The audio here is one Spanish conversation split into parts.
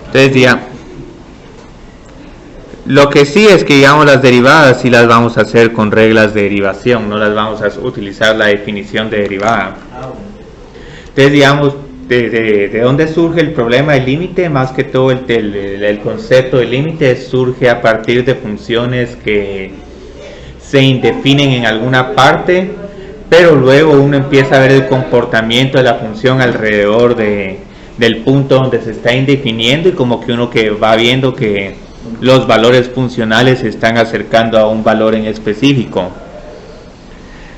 Entonces, digamos, lo que sí es que, digamos, las derivadas sí las vamos a hacer con reglas de derivación, no las vamos a utilizar la definición de derivada. Entonces, digamos, de dónde surge el problema del límite, más que todo el concepto del límite surge a partir de funciones que se indefinen en alguna parte, pero luego uno empieza a ver el comportamiento de la función alrededor del punto donde se está indefiniendo, y como que uno que va viendo que los valores funcionales se están acercando a un valor en específico.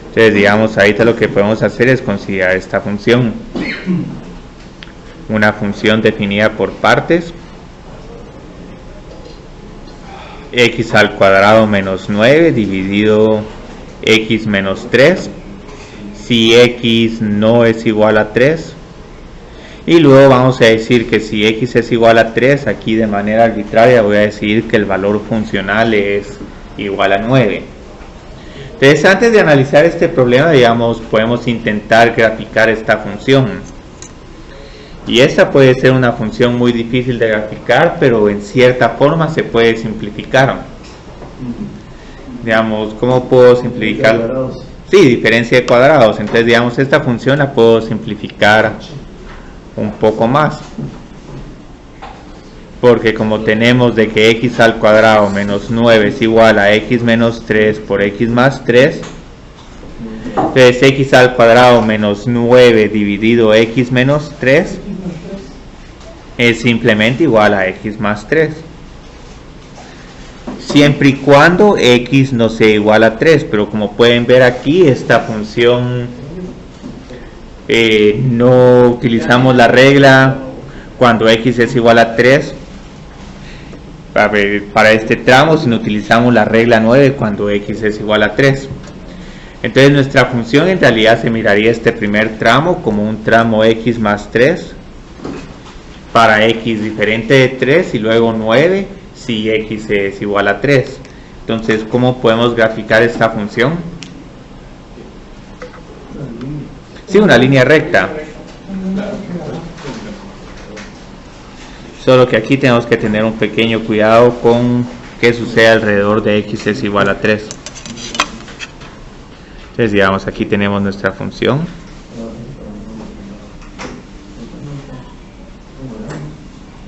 Entonces, digamos, ahorita lo que podemos hacer es considerar esta función, una función definida por partes, x al cuadrado menos 9 dividido x menos 3, si x no es igual a 3, y luego vamos a decir que si x es igual a 3, aquí de manera arbitraria voy a decir que el valor funcional es igual a 9. Entonces, antes de analizar este problema, digamos, podemos intentar graficar esta función. Y esta puede ser una función muy difícil de graficar, pero en cierta forma se puede simplificar. Digamos, ¿cómo puedo simplificar? Sí, diferencia de cuadrados. Entonces, digamos, esta función la puedo simplificar un poco más, porque como tenemos de que x al cuadrado menos 9 es igual a x menos 3 por x más 3, entonces x al cuadrado menos 9 dividido x menos 3 es simplemente igual a x más 3, siempre y cuando x no sea igual a 3, pero como pueden ver aquí, esta función no utilizamos la regla cuando x es igual a 3 para este tramo, sino utilizamos la regla 9 cuando x es igual a 3. Entonces nuestra función en realidad se miraría este primer tramo como un tramo x más 3 para x diferente de 3, y luego 9 si x es igual a 3. Entonces, ¿cómo podemos graficar esta función? Sí, una línea recta. Solo que aquí tenemos que tener un pequeño cuidado con qué sucede alrededor de x es igual a 3. Entonces, digamos, aquí tenemos nuestra función.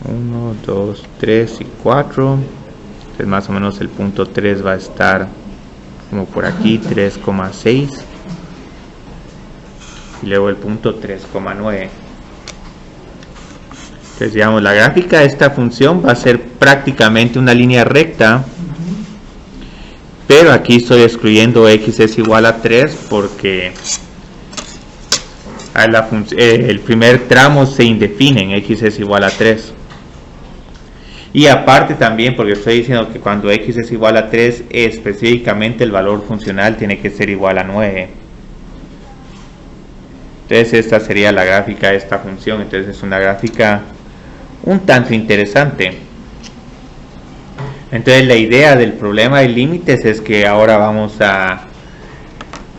Uno, 2, 3 y 4. Entonces, más o menos el punto 3 va a estar como por aquí, 3,6. Y luego el punto 3,9. Entonces, digamos, la gráfica de esta función va a ser prácticamente una línea recta, pero aquí estoy excluyendo x es igual a 3 porque el primer tramo se indefine en x es igual a 3. Y aparte también porque estoy diciendo que cuando x es igual a 3, específicamente el valor funcional tiene que ser igual a 9. Entonces esta sería la gráfica de esta función. Entonces es una gráfica un tanto interesante. Entonces la idea del problema de límites es que ahora vamos a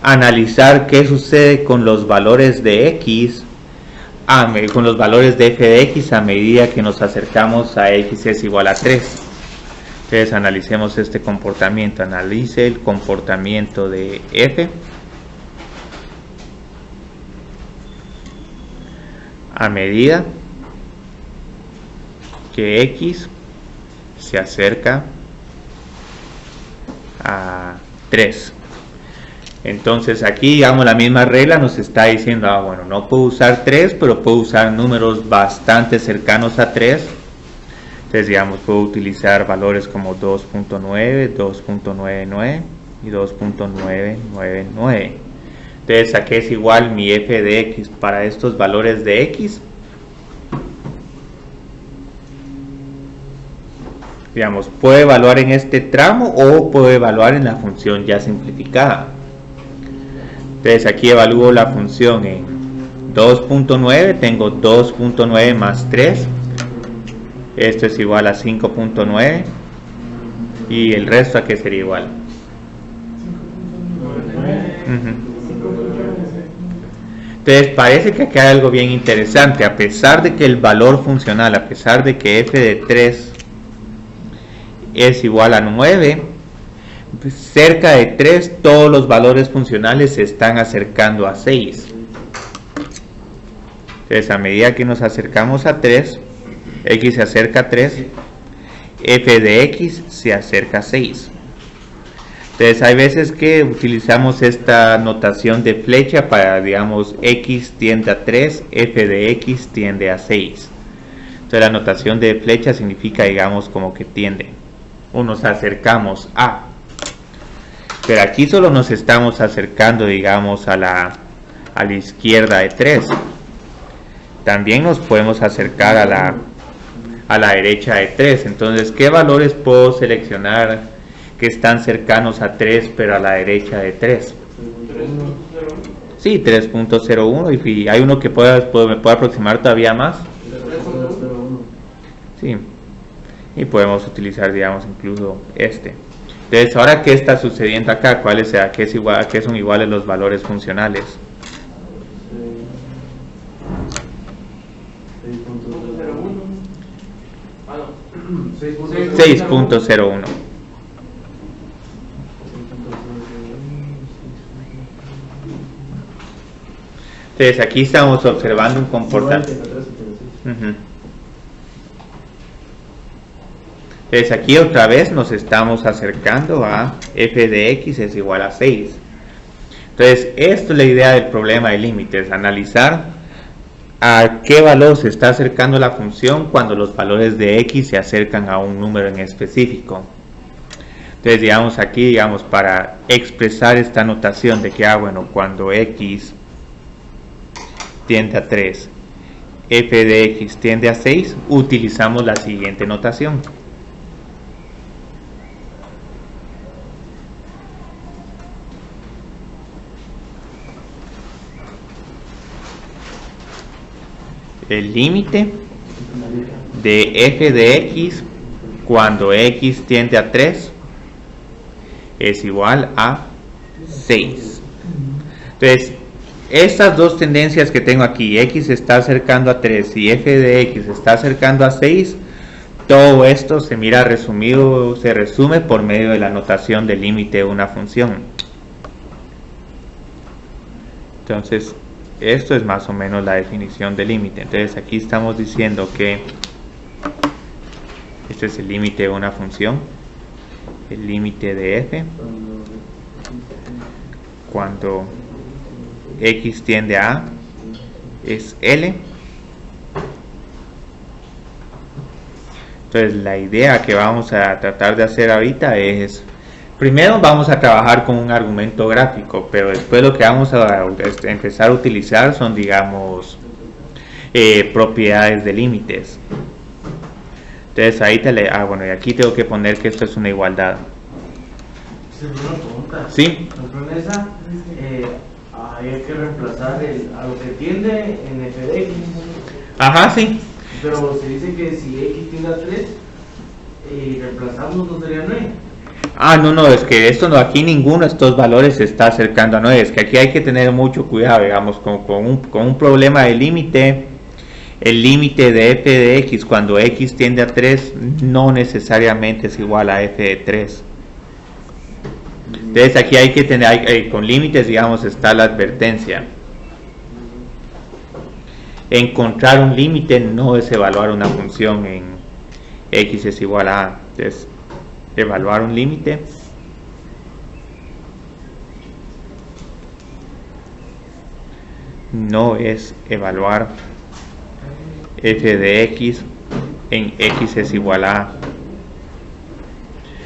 analizar qué sucede con los valores de x, con los valores de f de x a medida que nos acercamos a x es igual a 3. Entonces analicemos este comportamiento. Analice el comportamiento de f a medida que x se acerca a 3. Entonces aquí, digamos, la misma regla nos está diciendo, bueno, no puedo usar 3, pero puedo usar números bastante cercanos a 3. Entonces, digamos, puedo utilizar valores como 2.9, 2.99 y 2.999. Entonces, ¿a qué es igual mi f de x para estos valores de x? Digamos, puedo evaluar en este tramo o puedo evaluar en la función ya simplificada. Entonces aquí evalúo la función en 2.9, tengo 2.9 más 3, esto es igual a 5.9, y el resto a qué sería igual. Entonces parece que acá hay algo bien interesante. A pesar de que el valor funcional, a pesar de que f de 3 es igual a 9, pues cerca de 3 todos los valores funcionales se están acercando a 6. Entonces a medida que nos acercamos a 3, x se acerca a 3, f de x se acerca a 6. Entonces hay veces que utilizamos esta notación de flecha para, digamos, x tiende a 3, f de x tiende a 6. Entonces la notación de flecha significa, digamos, como que tiende, o nos acercamos a. Pero aquí solo nos estamos acercando, digamos, a la izquierda de 3. También nos podemos acercar a la derecha de 3. Entonces, ¿qué valores puedo seleccionar que están cercanos a 3 pero a la derecha de 3? 3.01. Sí, 3.01. Y hay uno que me puede aproximar todavía más. 3.01. Sí. Y podemos utilizar, digamos, incluso este. Entonces, ahora, ¿qué está sucediendo acá? ¿A qué son iguales los valores funcionales? 6.01. Entonces aquí estamos observando un comportamiento. Entonces aquí otra vez nos estamos acercando a f de x es igual a 6. Entonces esto es la idea del problema de límites, analizar a qué valor se está acercando la función cuando los valores de x se acercan a un número en específico. Entonces, digamos aquí, digamos, para expresar esta notación de que, bueno, cuando x tiende a 3, f de x tiende a 6, utilizamos la siguiente notación. El límite de f de x cuando x tiende a 3 es igual a 6. Entonces, estas dos tendencias que tengo aquí, x se está acercando a 3 y f de x se está acercando a 6, todo esto se mira resumido, se resume por medio de la notación del límite de una función. Entonces, esto es más o menos la definición del límite. Entonces aquí estamos diciendo que este es el límite de una función, el límite de f cuando x tiende a A es L. Entonces la idea que vamos a tratar de hacer ahorita es, primero vamos a trabajar con un argumento gráfico, pero después lo que vamos a empezar a utilizar son, digamos, propiedades de límites. Entonces ahí bueno, y aquí tengo que poner que esto es una igualdad. Una pregunta. Sí. Con esa, hay que reemplazar a lo que tiende en f de x. Ajá, sí. Pero se dice que si x tiende a 3, reemplazamos, ¿no sería 9? Ah, no, es que esto no, aquí ninguno de estos valores se está acercando a 9, es que aquí hay que tener mucho cuidado, digamos, con un problema de límite. El límite de f de x cuando x tiende a 3 no necesariamente es igual a f de 3. Entonces aquí hay que tener, con límites, digamos, está la advertencia. Encontrar un límite no es evaluar una función en x es igual a A. Entonces, evaluar un límite no es evaluar f de x en x es igual a A.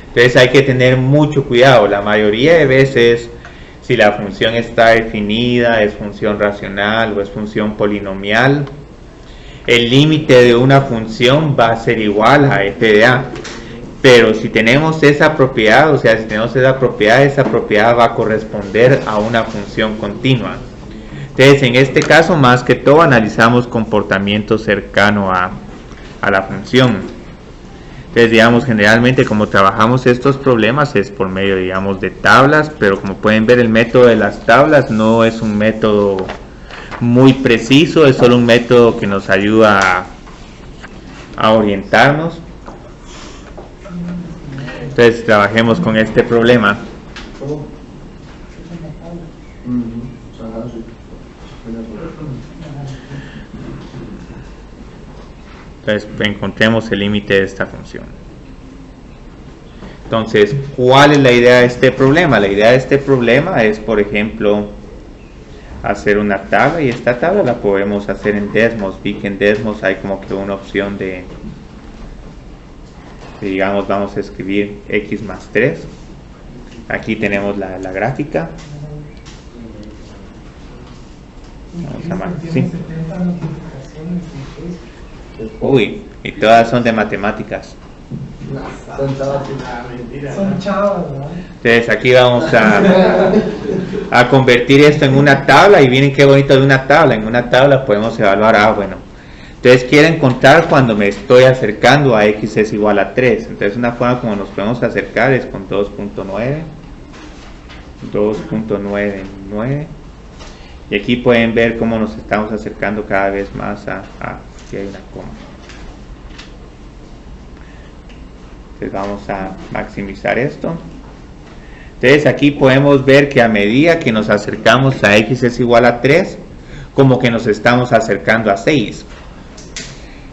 Entonces hay que tener mucho cuidado. La mayoría de veces, si la función está definida, es función racional o es función polinomial, el límite de una función va a ser igual a f de A. Pero si tenemos esa propiedad, o sea, si tenemos esa propiedad va a corresponder a una función continua. Entonces, en este caso, más que todo, analizamos comportamiento cercano a la función. Entonces, digamos, generalmente como trabajamos estos problemas es por medio, digamos, de tablas, pero como pueden ver, el método de las tablas no es un método muy preciso, es solo un método que nos ayuda a orientarnos. Entonces trabajemos con este problema. Entonces encontremos el límite de esta función. Entonces, ¿cuál es la idea de este problema? La idea de este problema es, por ejemplo, hacer una tabla, y esta tabla la podemos hacer en Desmos. Vi que en Desmos hay como que una opción de digamos, vamos a escribir x más 3. Aquí tenemos la gráfica. Vamos a más, sí. Uy, y todas son de matemáticas. Son chavas, ¿verdad? Entonces aquí vamos a convertir esto en una tabla, y miren qué bonito de una tabla. En una tabla podemos evaluar, bueno, entonces quiero encontrar cuando me estoy acercando a x es igual a 3. Entonces una forma como nos podemos acercar es con 2.9, 2.99, y aquí pueden ver cómo nos estamos acercando cada vez más aquí hay una coma. Entonces vamos a maximizar esto. Entonces aquí podemos ver que a medida que nos acercamos a x es igual a 3, como que nos estamos acercando a 6.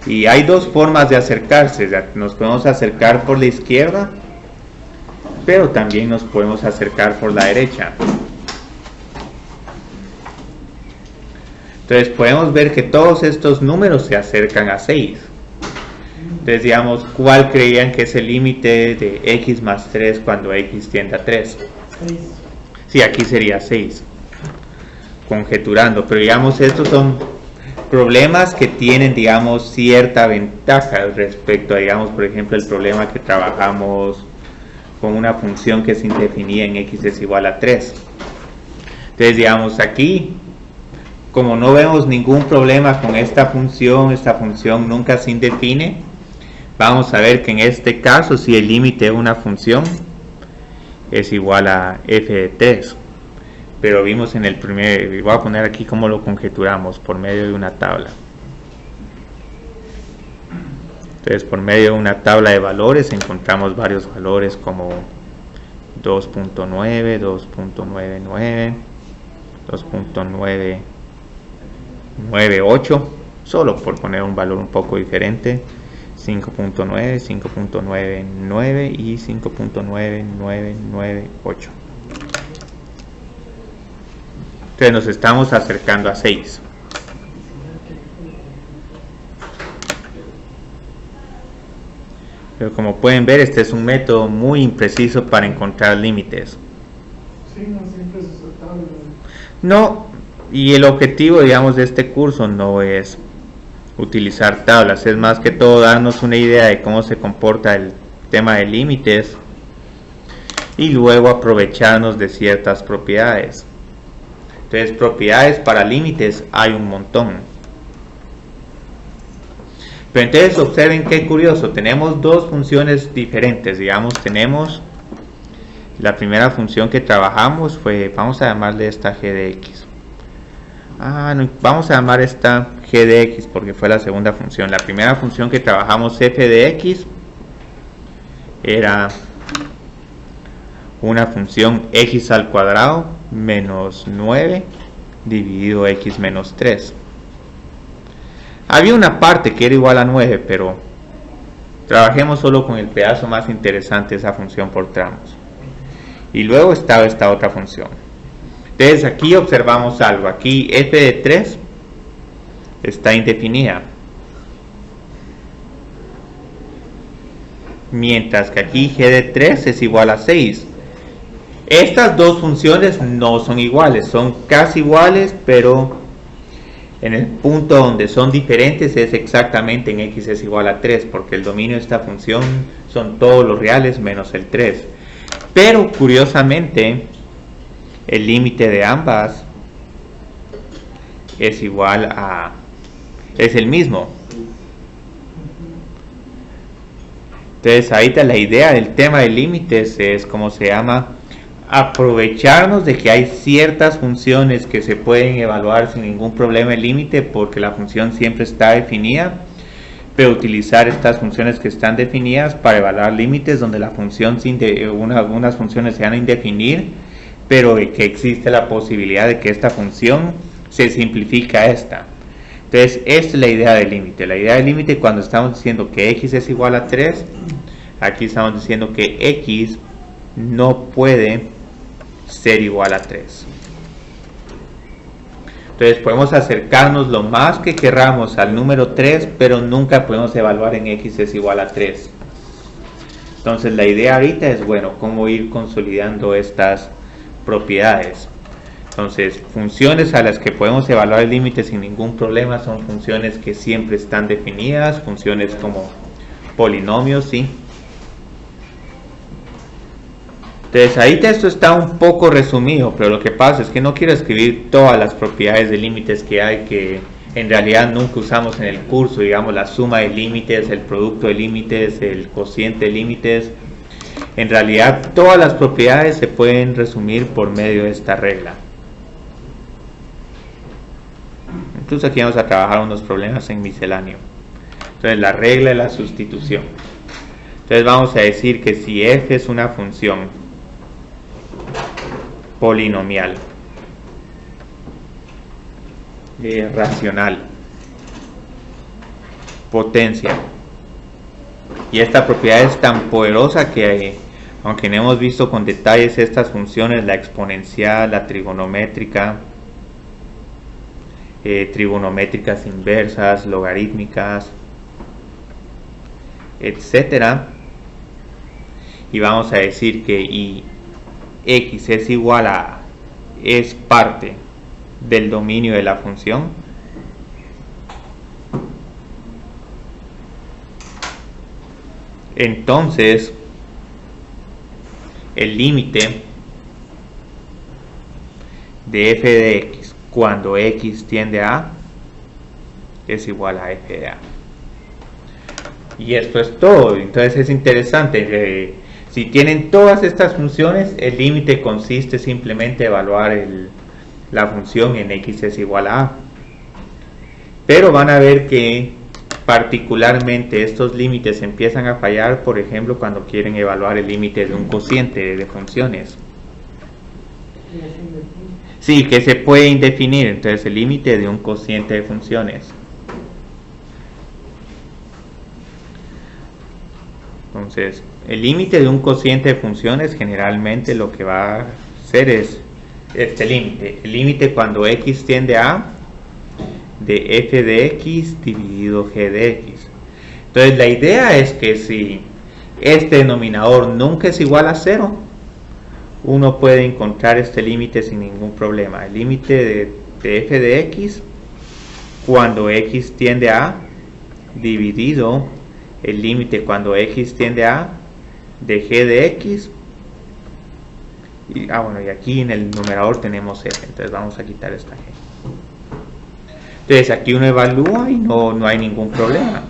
Y hay dos formas de acercarse. Nos podemos acercar por la izquierda, pero también nos podemos acercar por la derecha. Entonces podemos ver que todos estos números se acercan a 6. Entonces digamos, ¿cuál creían que es el límite de x más 3 cuando x tiende a 3? 6. Sí, aquí sería 6. Conjeturando, pero digamos, estos son problemas que tienen, digamos, cierta ventaja respecto a, digamos, por ejemplo, el problema que trabajamos con una función que se indefinida en x es igual a 3. Entonces, digamos, aquí, como no vemos ningún problema con esta función nunca se indefine, vamos a ver que en este caso, si el límite de una función es igual a f de 3. Pero vimos en el primer, voy a poner aquí cómo lo conjeturamos, por medio de una tabla. Entonces, por medio de una tabla de valores encontramos varios valores como 2.9, 2.99, 2.998, solo por poner un valor un poco diferente, 5.9, 5.99 y 5.9998. Entonces nos estamos acercando a 6. Pero como pueden ver, este es un método muy impreciso para encontrar límites. Sí, no siempre es aceptable. No, y el objetivo, digamos, de este curso no es utilizar tablas, es más que todo darnos una idea de cómo se comporta el tema de límites y luego aprovecharnos de ciertas propiedades. Entonces, propiedades para límites hay un montón. Pero entonces observen qué curioso, tenemos dos funciones diferentes. Digamos, tenemos la primera función que trabajamos fue, vamos a llamarle esta g de x. No, vamos a llamar esta g de x porque fue la segunda función. La primera función que trabajamos, f de x, era una función x al cuadrado menos 9 dividido x menos 3. Había una parte que era igual a 9, pero trabajemos solo con el pedazo más interesante, esa función por tramos. Y luego estaba esta otra función. Entonces aquí observamos algo. Aquí f de 3 está indefinida, mientras que aquí g de 3 es igual a 6. Estas dos funciones no son iguales, son casi iguales, pero en el punto donde son diferentes es exactamente en x es igual a 3, porque el dominio de esta función son todos los reales menos el 3. Pero curiosamente, el límite de ambas es igual a, es el mismo. Entonces ahorita la idea del tema de límites es, como se llama, aprovecharnos de que hay ciertas funciones que se pueden evaluar sin ningún problema el límite porque la función siempre está definida, pero utilizar estas funciones que están definidas para evaluar límites donde la función algunas funciones se van a indefinir, pero que existe la posibilidad de que esta función se simplifica a esta. Entonces esta es la idea del límite. La idea del límite, cuando estamos diciendo que x es igual a 3, aquí estamos diciendo que x no puede ser igual a 3. Entonces podemos acercarnos lo más que querramos al número 3, pero nunca podemos evaluar en x es igual a 3. Entonces la idea ahorita es, bueno, cómo ir consolidando estas propiedades. Entonces, funciones a las que podemos evaluar el límite sin ningún problema son funciones que siempre están definidas, funciones como polinomios, ¿sí? Entonces, ahorita esto está un poco resumido, pero lo que pasa es que no quiero escribir todas las propiedades de límites que hay, que en realidad nunca usamos en el curso, digamos la suma de límites, el producto de límites, el cociente de límites. En realidad, todas las propiedades se pueden resumir por medio de esta regla. Incluso aquí vamos a trabajar unos problemas en misceláneo. Entonces la regla de la sustitución. Entonces vamos a decir que si f es una función polinomial racional, potencia, y esta propiedad es tan poderosa que aunque no hemos visto con detalles estas funciones, la exponencial, la trigonométrica, trigonométricas inversas, logarítmicas, etcétera, y vamos a decir que x es igual a, es parte del dominio de la función, entonces el límite de f de x cuando x tiende a A es igual a f de A. Y esto es todo. Entonces es interesante. Si tienen todas estas funciones, el límite consiste simplemente en evaluar la función en x es igual a A. Pero van a ver que particularmente estos límites empiezan a fallar, por ejemplo, cuando quieren evaluar el límite de un cociente de funciones. Sí, que se puede indefinir, entonces el límite de un cociente de funciones. Entonces, el límite de un cociente de funciones generalmente lo que va a hacer es este límite. El límite cuando x tiende a de f de x dividido g de x. Entonces la idea es que si este denominador nunca es igual a 0, uno puede encontrar este límite sin ningún problema. El límite de f de x cuando x tiende a dividido el límite cuando x tiende a de g de x. Y aquí en el numerador tenemos f, entonces vamos a quitar esta g. Entonces aquí uno evalúa y no hay ningún problema.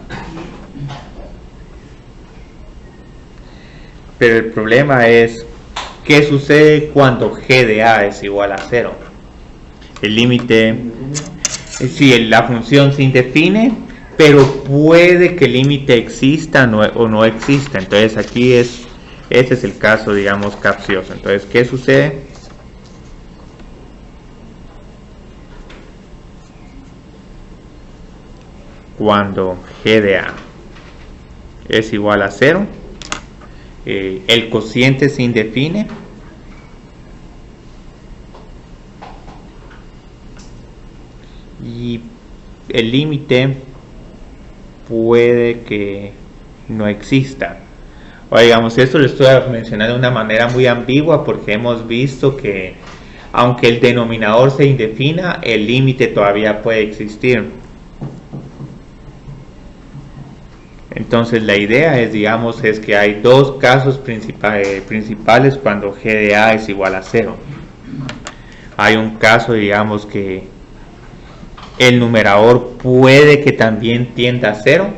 Pero el problema es ¿qué sucede cuando g de a es igual a 0? El límite, si la función se indefine, pero puede que el límite exista o no exista. Entonces aquí este es el caso, digamos, capcioso. Entonces, ¿qué sucede? Cuando g de a es igual a 0, el cociente se indefine y el límite puede que no exista. O digamos, esto lo estoy mencionando de una manera muy ambigua porque hemos visto que aunque el denominador se indefina, el límite todavía puede existir. Entonces la idea es, digamos, es que hay dos casos principales cuando g de a es igual a 0. Hay un caso, digamos, que el numerador puede que también tienda a 0.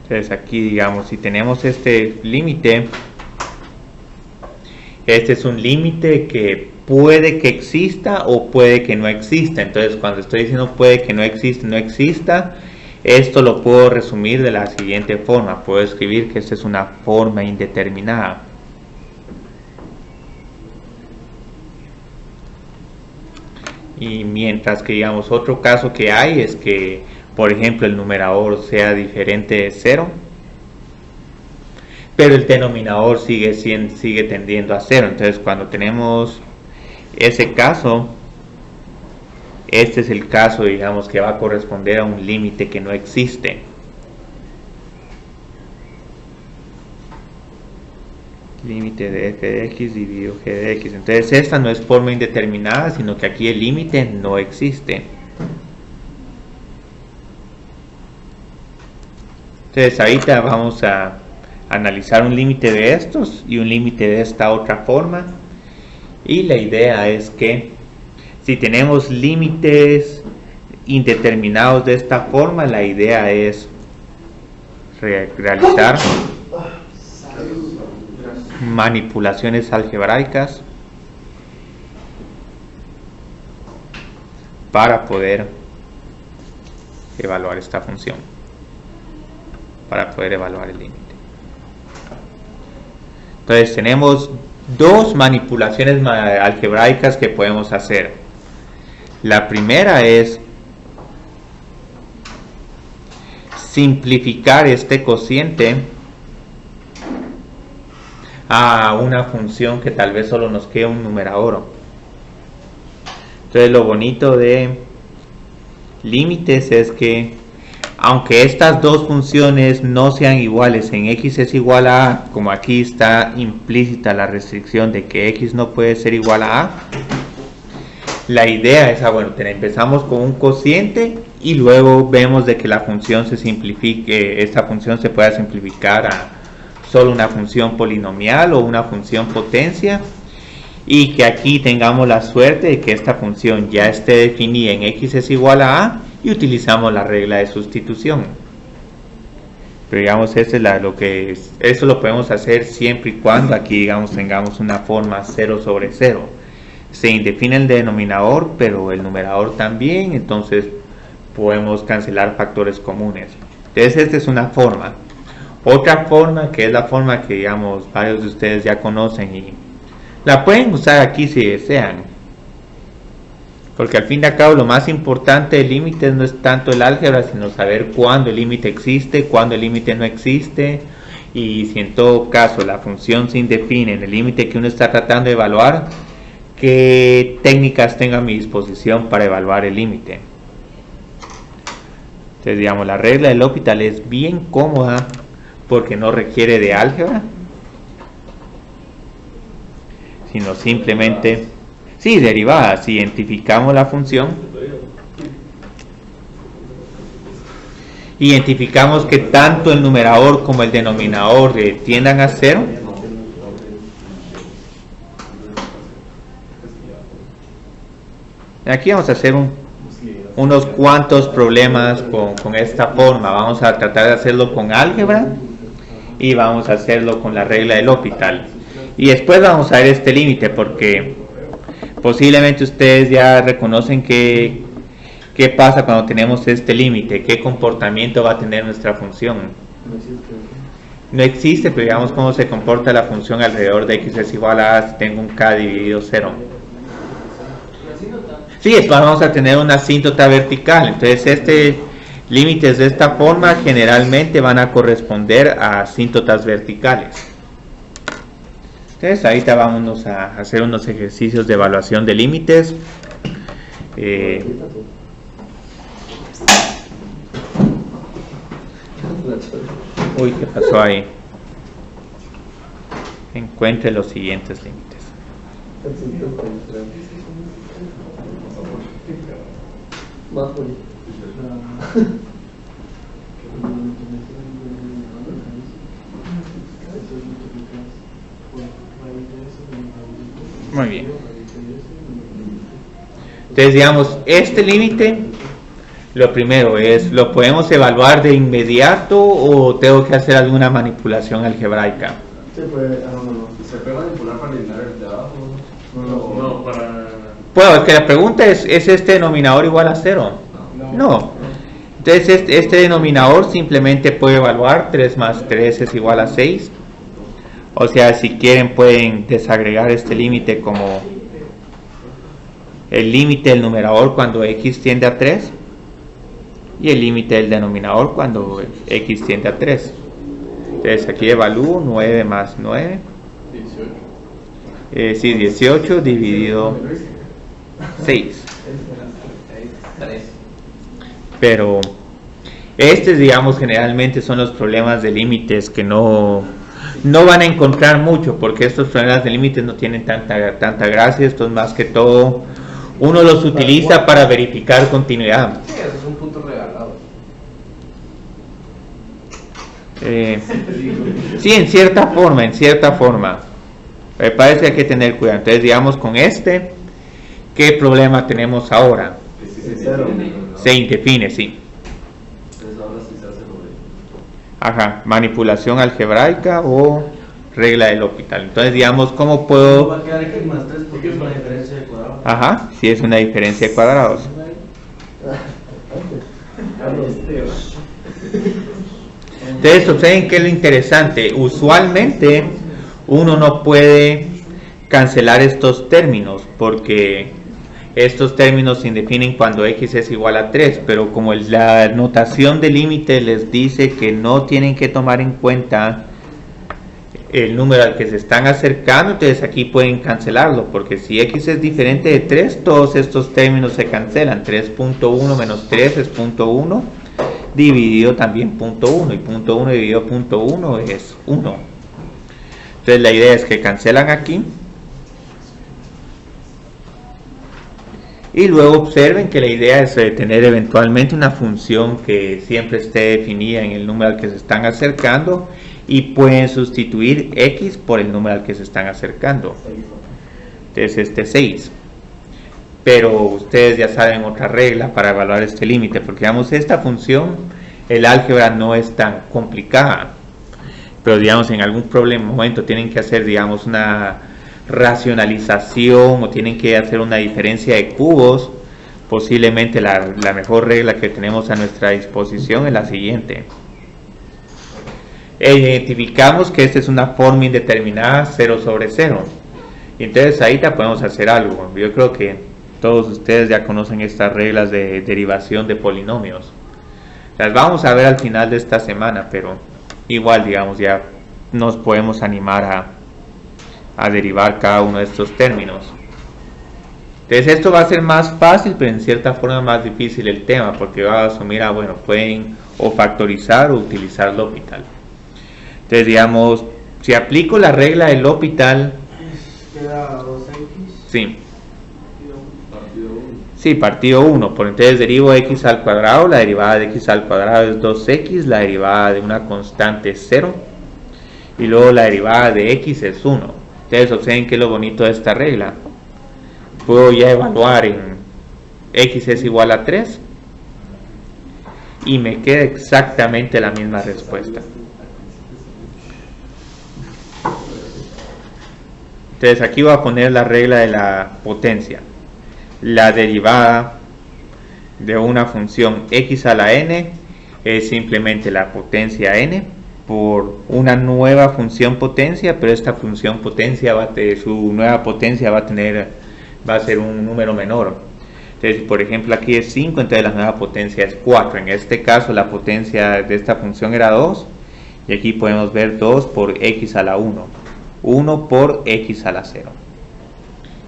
Entonces aquí, digamos, si tenemos este límite Este es un límite que puede que exista o puede que no exista. Entonces, cuando estoy diciendo puede que no exista, esto lo puedo resumir de la siguiente forma. Puedo escribir que esta es una forma indeterminada. Y mientras que, digamos, otro caso que hay es que, por ejemplo, el numerador sea diferente de 0, pero el denominador sigue tendiendo a 0. Entonces, cuando tenemos ese caso, este es el caso, digamos, que va a corresponder a un límite que no existe. Límite de f de x dividido g de x. Entonces esta no es forma indeterminada, sino que aquí el límite no existe. Entonces ahorita vamos a analizar un límite de estos y un límite de esta otra forma. Y la idea es que si tenemos límites indeterminados de esta forma, la idea es realizar manipulaciones algebraicas para poder evaluar esta función, para poder evaluar el límite. Entonces tenemos dos manipulaciones algebraicas que podemos hacer. La primera es simplificar este cociente a una función que tal vez solo nos quede un numerador. Entonces lo bonito de límites es que aunque estas dos funciones no sean iguales en x es igual a a, como aquí está implícita la restricción de que x no puede ser igual a, la idea es, bueno, empezamos con un cociente y luego vemos de que la función se simplifique, esta función se pueda simplificar a solo una función polinomial o una función potencia, y que aquí tengamos la suerte de que esta función ya esté definida en x es igual a y utilizamos la regla de sustitución. Pero digamos, eso lo podemos hacer siempre y cuando aquí, digamos, tengamos una forma 0 sobre 0. Se indefine el denominador, pero el numerador también, entonces podemos cancelar factores comunes. Entonces esta es una forma. Otra forma, que es la forma que, digamos, varios de ustedes ya conocen y la pueden usar aquí si desean, porque al fin y al cabo lo más importante del límite no es tanto el álgebra, sino saber cuándo el límite existe, cuándo el límite no existe, y si en todo caso la función se indefine en el límite que uno está tratando de evaluar, qué técnicas tengo a mi disposición para evaluar el límite. Entonces, digamos, la regla del L'Hopital es bien cómoda porque no requiere de álgebra, sino simplemente, sí, derivadas. Si identificamos la función, identificamos que tanto el numerador como el denominador tiendan a 0, aquí vamos a hacer unos cuantos problemas con esta forma. Vamos a tratar de hacerlo con álgebra y vamos a hacerlo con la regla del L'Hopital. Y después vamos a ver este límite, porque posiblemente ustedes ya reconocen qué pasa cuando tenemos este límite, qué comportamiento va a tener nuestra función. No existe, pero digamos cómo se comporta la función alrededor de x es igual a si tengo un k dividido 0. Sí, después vamos a tener una asíntota vertical. Entonces límites de esta forma generalmente van a corresponder a asíntotas verticales. Entonces ahorita vámonos a hacer unos ejercicios de evaluación de límites. Uy, ¿qué pasó ahí? Encuentre los siguientes límites. Muy bien. Entonces, digamos, este límite, lo primero es, ¿lo podemos evaluar de inmediato o tengo que hacer alguna manipulación algebraica? Se puede manipular para eliminar el No, para... Bueno, es que la pregunta es este denominador igual a 0? No. Entonces este denominador simplemente puede evaluar 3 más 3 es igual a 6. O sea, si quieren pueden desagregar este límite como el límite del numerador cuando x tiende a 3 y el límite del denominador cuando x tiende a 3. Entonces aquí evalúo 9 más 9. 18 dividido 6. Pero digamos, generalmente son los problemas de límites que no van a encontrar mucho, porque estos problemas de límites no tienen tanta gracia. Esto es más que todo, uno los utiliza para verificar continuidad. Sí, esos son puntos regalados. Sí, en cierta forma. Me parece que hay que tener cuidado. Entonces, digamos, con ¿qué problema tenemos ahora? Se indefine, sí. Ajá, manipulación algebraica o regla del L'Hopital. Entonces, digamos, ¿cómo puedo...? Va a quedar x más 3 porque es una diferencia de cuadrados. Ajá, sí, es una diferencia de cuadrados. Entonces, observen que es lo interesante. Usualmente, uno no puede cancelar estos términos porque estos términos se definen cuando x es igual a 3, pero como la notación de límite les dice que no tienen que tomar en cuenta el número al que se están acercando, entonces aquí pueden cancelarlo, porque si x es diferente de 3, todos estos términos se cancelan. 3.1 menos 3 es 0.1 dividido también 0.1, y 0.1 dividido 0.1 es 1. Entonces la idea es que cancelan aquí. Y luego observen que la idea es tener eventualmente una función que siempre esté definida en el número al que se están acercando, y pueden sustituir x por el número al que se están acercando. Entonces 6. Pero ustedes ya saben otra regla para evaluar este límite, porque digamos esta función, el álgebra no es tan complicada, pero digamos en algún momento tienen que hacer, digamos, una racionalización o tienen que hacer una diferencia de cubos. Posiblemente la mejor regla que tenemos a nuestra disposición es la siguiente: identificamos que esta es una forma indeterminada 0 sobre 0, y entonces ahí ya podemos hacer algo. Yo creo que todos ustedes ya conocen estas reglas de derivación de polinomios. Las vamos a ver al final de esta semana, pero igual, digamos, ya nos podemos animar a derivar cada uno de estos términos. Entonces esto va a ser más fácil, pero en cierta forma más difícil el tema, porque va a asumir, bueno, pueden o factorizar o utilizar L'Hopital. Entonces, digamos, si aplico la regla del L'Hopital, Queda 2x. sí. Sí, partido 1. Por entonces derivo x al cuadrado, la derivada de x al cuadrado es 2x, la derivada de una constante es 0, y luego la derivada de x es 1. Entonces observen que es lo bonito de esta regla. Puedo ya evaluar en x es igual a 3 y me queda exactamente la misma respuesta. Entonces aquí voy a poner la regla de la potencia. La derivada de una función x a la n es simplemente la potencia n por una nueva función potencia, pero esta función potencia su nueva potencia va a ser un número menor. Entonces, por ejemplo, aquí es 5, entonces la nueva potencia es 4. En este caso la potencia de esta función era 2, y aquí podemos ver 2 por x a la 1, 1 por x a la 0.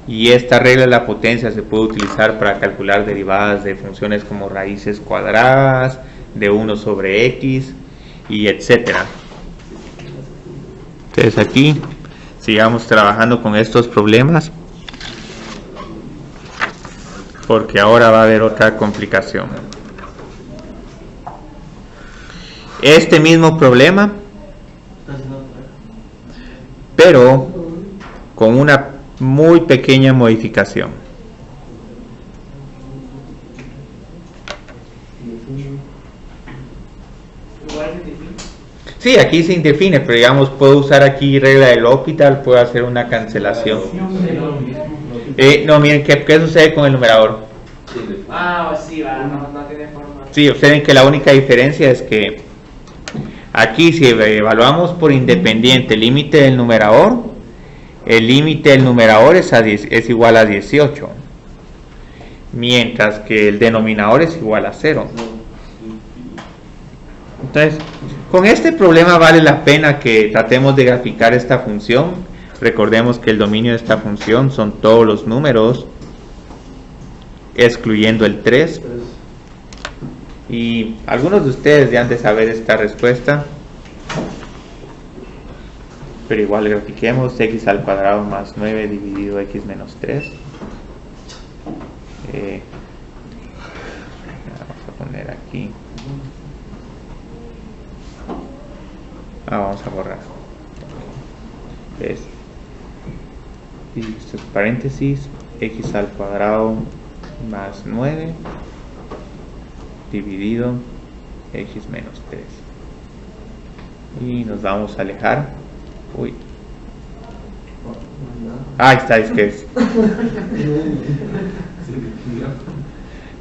Y esta regla de la potencia se puede utilizar para calcular derivadas de funciones como raíces cuadradas, de 1 sobre x, y etcétera. Entonces aquí sigamos trabajando con estos problemas, porque ahora va a haber otra complicación. Este mismo problema, pero con una muy pequeña modificación. Sí, aquí se indefine, pero digamos puedo usar aquí regla del L'Hopital, puedo hacer una cancelación. No, miren, ¿qué sucede con el numerador? Sí, va, no tiene forma. Sí, observen que la única diferencia es que aquí si evaluamos por independiente el límite del numerador, el límite del numerador es igual a 18, mientras que el denominador es igual a 0. Entonces, con este problema vale la pena que tratemos de graficar esta función. Recordemos que el dominio de esta función son todos los números, excluyendo el 3. Y algunos de ustedes ya han de saber esta respuesta, pero igual grafiquemos x al cuadrado más 9 dividido x menos 3. Vamos a poner aquí. Vamos a borrar. Y estos paréntesis, x al cuadrado más 9 dividido x menos 3. Y nos vamos a alejar. Uy. Ahí está, es que es.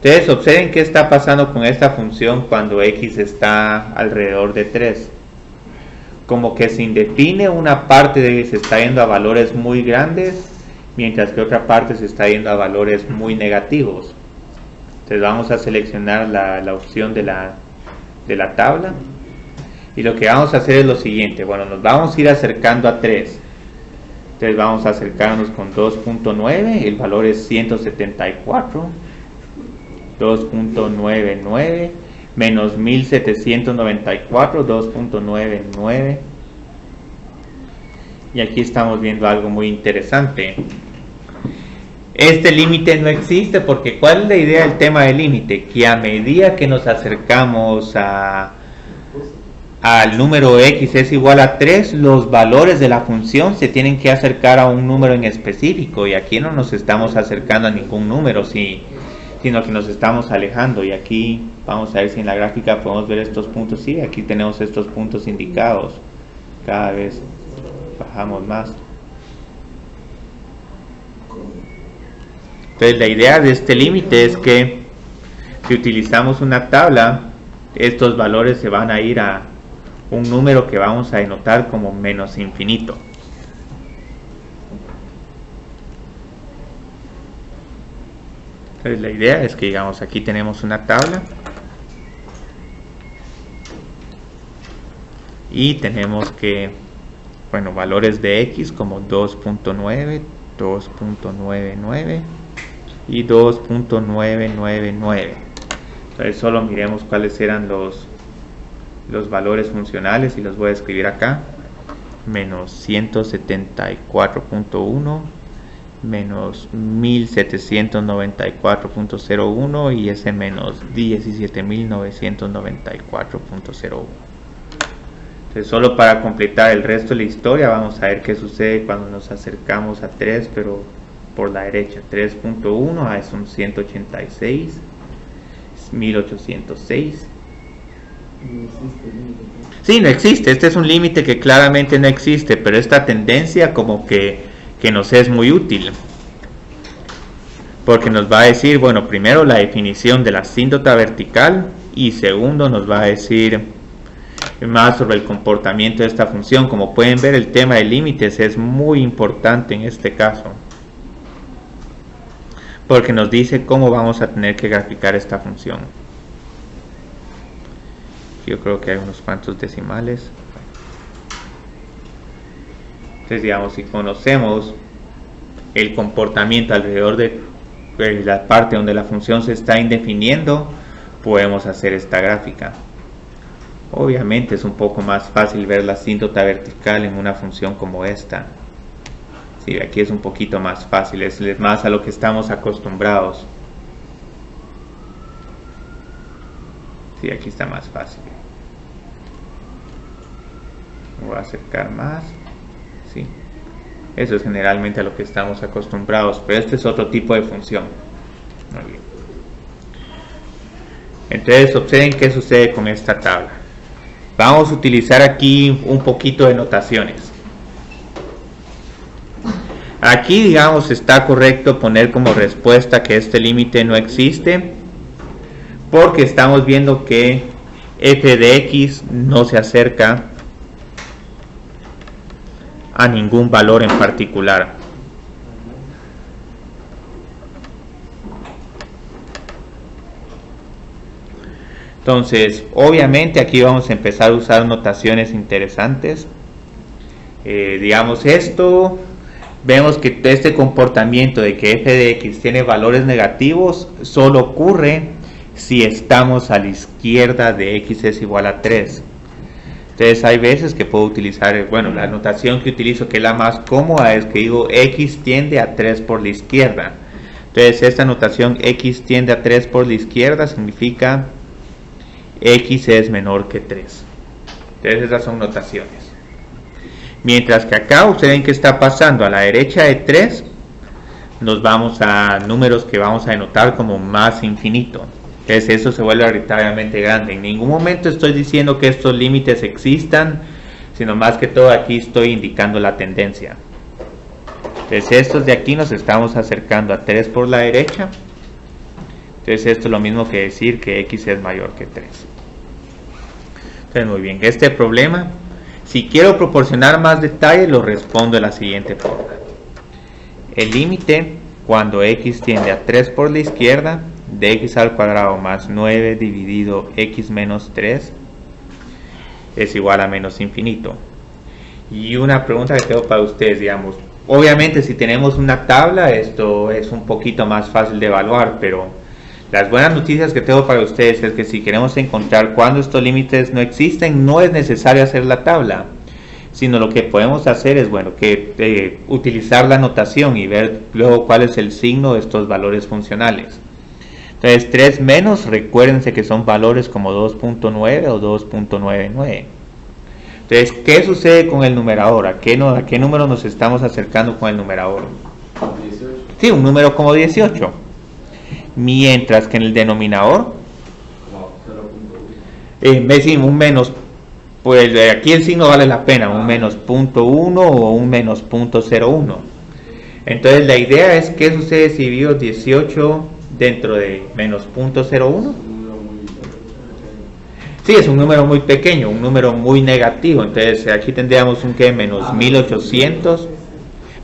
Entonces, observen qué está pasando con esta función cuando x está alrededor de 3. Como que se indefine una parte de que se está yendo a valores muy grandes, mientras que otra parte se está yendo a valores muy negativos. Entonces vamos a seleccionar la opción de la tabla, y lo que vamos a hacer es lo siguiente. Bueno, nos vamos a ir acercando a 3. Entonces vamos a acercarnos con 2.9, el valor es 174, 2.99 menos 1794, 2.99. Y aquí estamos viendo algo muy interesante. Este límite no existe porque ¿cuál es la idea del tema del límite? Que a medida que nos acercamos al número x es igual a 3, los valores de la función se tienen que acercar a un número en específico, y aquí no nos estamos acercando a ningún número, sino que nos estamos alejando. Y aquí vamos a ver si en la gráfica podemos ver estos puntos. Sí, aquí tenemos estos puntos indicados. Cada vez bajamos más. Entonces la idea de este límite es que si utilizamos una tabla, estos valores se van a ir a un número que vamos a denotar como menos infinito. Entonces la idea es que, digamos, aquí tenemos una tabla y tenemos que, bueno, valores de x como 2.9, 2.99 y 2.999. Entonces solo miremos cuáles eran los valores funcionales, y los voy a escribir acá. Menos 174.1 menos 1794.01 y ese menos 17.994.01. Entonces, solo para completar el resto de la historia, vamos a ver qué sucede cuando nos acercamos a 3, pero por la derecha. 3.1 es un 186, 1806. Sí, no existe. Este es un límite que claramente no existe, pero esta tendencia como que nos es muy útil, porque nos va a decir, bueno, primero la definición de la asíntota vertical, y segundo nos va a decir más sobre el comportamiento de esta función. Como pueden ver, el tema de límites es muy importante en este caso, porque nos dice cómo vamos a tener que graficar esta función. Yo creo que hay unos cuantos decimales. Entonces, digamos, si conocemos el comportamiento alrededor de la parte donde la función se está indefiniendo, podemos hacer esta gráfica. Obviamente es un poco más fácil ver la asíntota vertical en una función como esta. Sí, aquí es un poquito más fácil, es más a lo que estamos acostumbrados. Sí, aquí está más fácil. Voy a acercar más. Sí, eso es generalmente a lo que estamos acostumbrados, pero este es otro tipo de función. Muy bien. Entonces, observen qué sucede con esta tabla. Vamos a utilizar aquí un poquito de notaciones. Aquí, digamos, está correcto poner como respuesta que este límite no existe, porque estamos viendo que f de x no se acerca a ningún valor en particular. Entonces, obviamente aquí vamos a empezar a usar notaciones interesantes. Digamos esto, vemos que este comportamiento de que f de x tiene valores negativos solo ocurre si estamos a la izquierda de x es igual a 3. Entonces hay veces que puedo utilizar, bueno, la notación que utilizo, que es la más cómoda, es que digo x tiende a 3 por la izquierda. Entonces esta notación x tiende a 3 por la izquierda significa x es menor que 3. Entonces esas son notaciones. Mientras que acá ustedes ven que está pasando a la derecha de 3, nos vamos a números que vamos a denotar como más infinito. Entonces eso se vuelve arbitrariamente grande. En ningún momento estoy diciendo que estos límites existan, sino más que todo aquí estoy indicando la tendencia. Entonces estos de aquí nos estamos acercando a 3 por la derecha. Entonces esto es lo mismo que decir que x es mayor que 3. Entonces muy bien, este problema, si quiero proporcionar más detalle, lo respondo de la siguiente forma. El límite cuando x tiende a 3 por la izquierda de x al cuadrado más 9 dividido x menos 3 es igual a menos infinito. Y una pregunta que tengo para ustedes, digamos, obviamente si tenemos una tabla esto es un poquito más fácil de evaluar, pero las buenas noticias que tengo para ustedes es que si queremos encontrar cuándo estos límites no existen, no es necesario hacer la tabla, sino lo que podemos hacer es, bueno, que utilizar la notación y ver luego cuál es el signo de estos valores funcionales. Entonces 3 menos, recuérdense que son valores como 2.9 o 2.99. Entonces, ¿qué sucede con el numerador? ¿A qué número nos estamos acercando con el numerador? 18. Sí, un número como 18. Mientras que en el denominador, un menos, pues aquí el signo vale la pena, un menos 0.1 o un menos 0.01. Entonces la idea es qué sucede si divido 18 dentro de menos 0.01. Sí, es un número muy pequeño, un número muy negativo. Entonces aquí tendríamos un que menos 1800.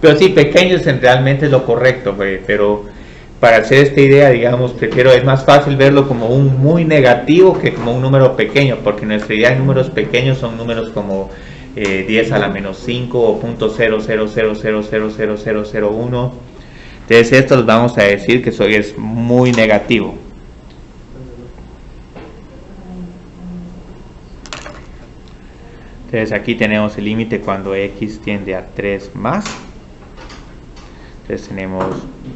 Pero sí, pequeño realmente es lo correcto, pero para hacer esta idea, digamos, es más fácil verlo como un muy negativo que como un número pequeño, porque nuestra idea de números pequeños son números como 10 a la menos 5 o .00000001. Entonces estos vamos a decir que es muy negativo. Entonces aquí tenemos el límite cuando x tiende a 3 más. Entonces tenemos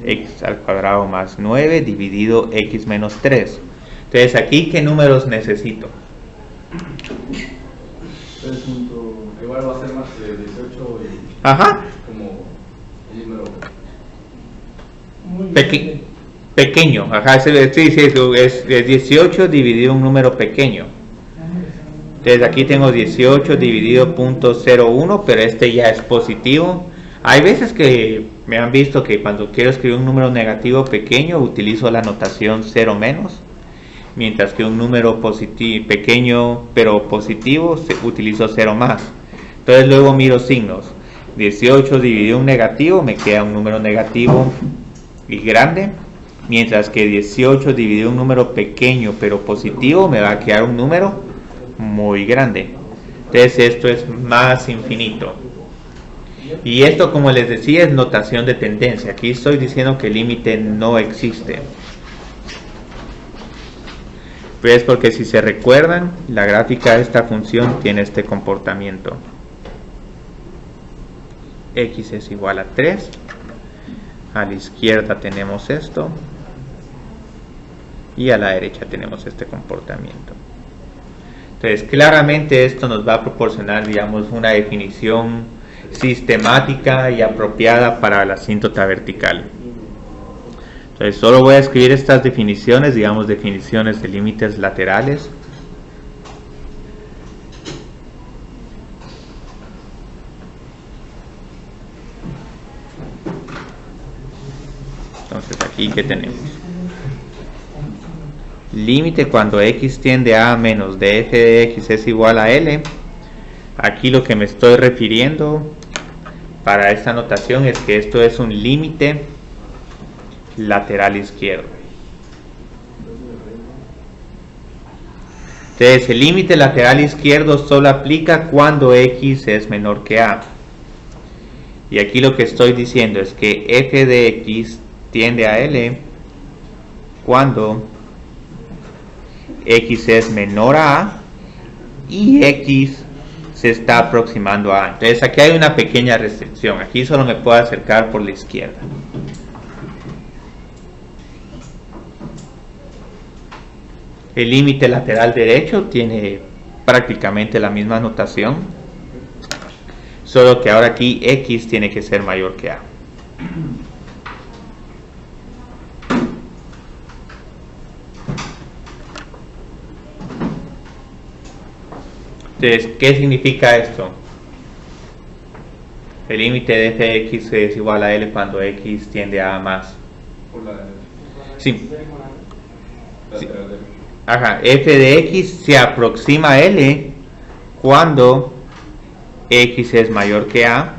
x al cuadrado más 9 dividido x menos 3. Entonces aquí, ¿qué números necesito? Igual va a ser más de 18 y Ajá. como el número Pequeño. Ajá, sí, es 18 dividido un número pequeño. Entonces aquí tengo 18 dividido 0.01, pero este ya es positivo. Hay veces que me han visto que cuando quiero escribir un número negativo pequeño utilizo la notación 0 menos, mientras que un número pequeño pero positivo utilizo 0 más. Entonces luego miro signos. 18 dividido un negativo me queda un número negativo y grande, mientras que 18 dividido un número pequeño pero positivo me va a quedar un número muy grande. Entonces esto es más infinito. Y esto, como les decía, es notación de tendencia. Aquí estoy diciendo que el límite no existe. Pues porque si se recuerdan, la gráfica de esta función tiene este comportamiento. X es igual a 3. A la izquierda tenemos esto. Y a la derecha tenemos este comportamiento. Entonces, claramente esto nos va a proporcionar, digamos, una definición sistemática y apropiada para la asíntota vertical. Entonces solo voy a escribir estas definiciones, digamos definiciones de límites laterales. Entonces aquí que tenemos límite cuando x tiende a menos de f de x es igual a L. Aquí lo que me estoy refiriendo para esta notación es que esto es un límite lateral izquierdo. Entonces el límite lateral izquierdo solo aplica cuando x es menor que a. Y aquí lo que estoy diciendo es que f de x tiende a L cuando x es menor a y x se está aproximando a. Entonces aquí hay una pequeña restricción. Aquí solo me puedo acercar por la izquierda. El límite lateral derecho tiene prácticamente la misma notación, solo que ahora aquí x tiene que ser mayor que a. Entonces, ¿qué significa esto? El límite de f de x es igual a L cuando x tiende a más. Por la derecha. Sí. Sí. Lateral derecho. Ajá, f de x se aproxima a L cuando x es mayor que a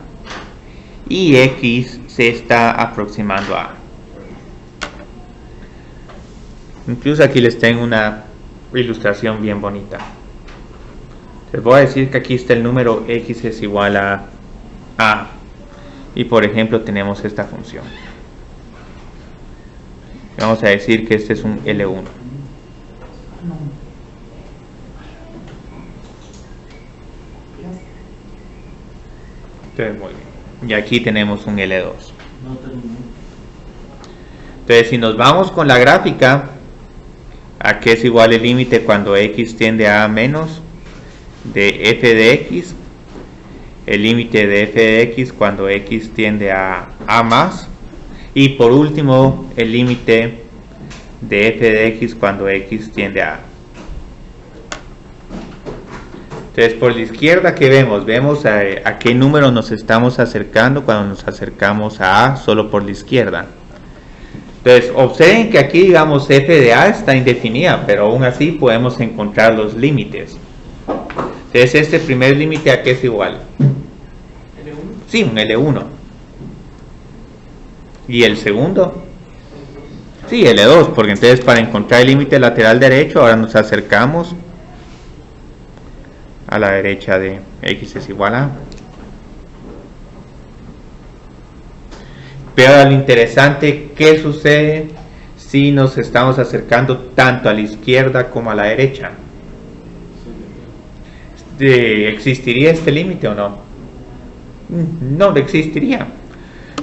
y x se está aproximando a a. Incluso aquí les tengo una ilustración bien bonita. Les voy a decir que aquí está el número x es igual a y por ejemplo tenemos esta función. Vamos a decir que este es un L1. Entonces, muy bien. Y aquí tenemos un L2. Entonces, si nos vamos con la gráfica, ¿a qué es igual el límite cuando x tiende a menos de f de x? El límite de f de x cuando x tiende a más. Y por último, el límite de f de x cuando x tiende a. Entonces, por la izquierda, ¿qué vemos? Vemos a qué número nos estamos acercando cuando nos acercamos a a solo por la izquierda. Entonces, observen que aquí, digamos, f de a está indefinida, pero aún así podemos encontrar los límites. Entonces, este primer límite, ¿a qué es igual? ¿L1? Sí, un L1. ¿Y el segundo? Sí, L2, porque entonces para encontrar el límite lateral derecho, ahora nos acercamos a la derecha de x es igual a. Pero lo interesante, ¿qué sucede si nos estamos acercando tanto a la izquierda como a la derecha? ¿Existiría este límite o no? No existiría,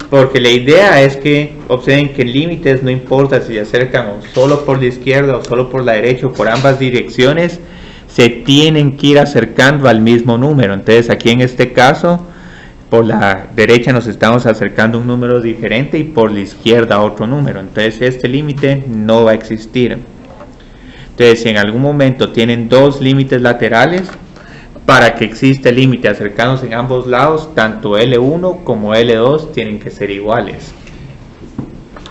porque la idea es que observen que límites no importa si se acercan o solo por la izquierda o solo por la derecha o por ambas direcciones, se tienen que ir acercando al mismo número. Entonces aquí en este caso por la derecha nos estamos acercando a un número diferente y por la izquierda a otro número. Entonces este límite no va a existir. Entonces si en algún momento tienen dos límites laterales, para que exista el límite acercados en ambos lados, tanto L1 como L2 tienen que ser iguales.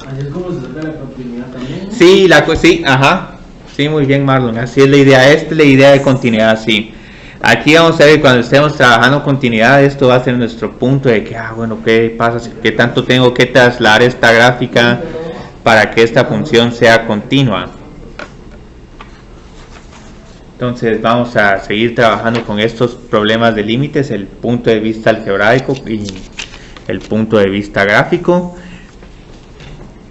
Así es como se saca la continuidad también. Sí, sí, ajá. Sí, muy bien, Marlon. Así es la idea. Esta es la idea de continuidad, sí. Aquí vamos a ver cuando estemos trabajando continuidad, esto va a ser nuestro punto de que, bueno, ¿qué pasa? ¿Qué tanto tengo que trasladar esta gráfica para que esta función sea continua? Entonces vamos a seguir trabajando con estos problemas de límites, el punto de vista algebraico y el punto de vista gráfico.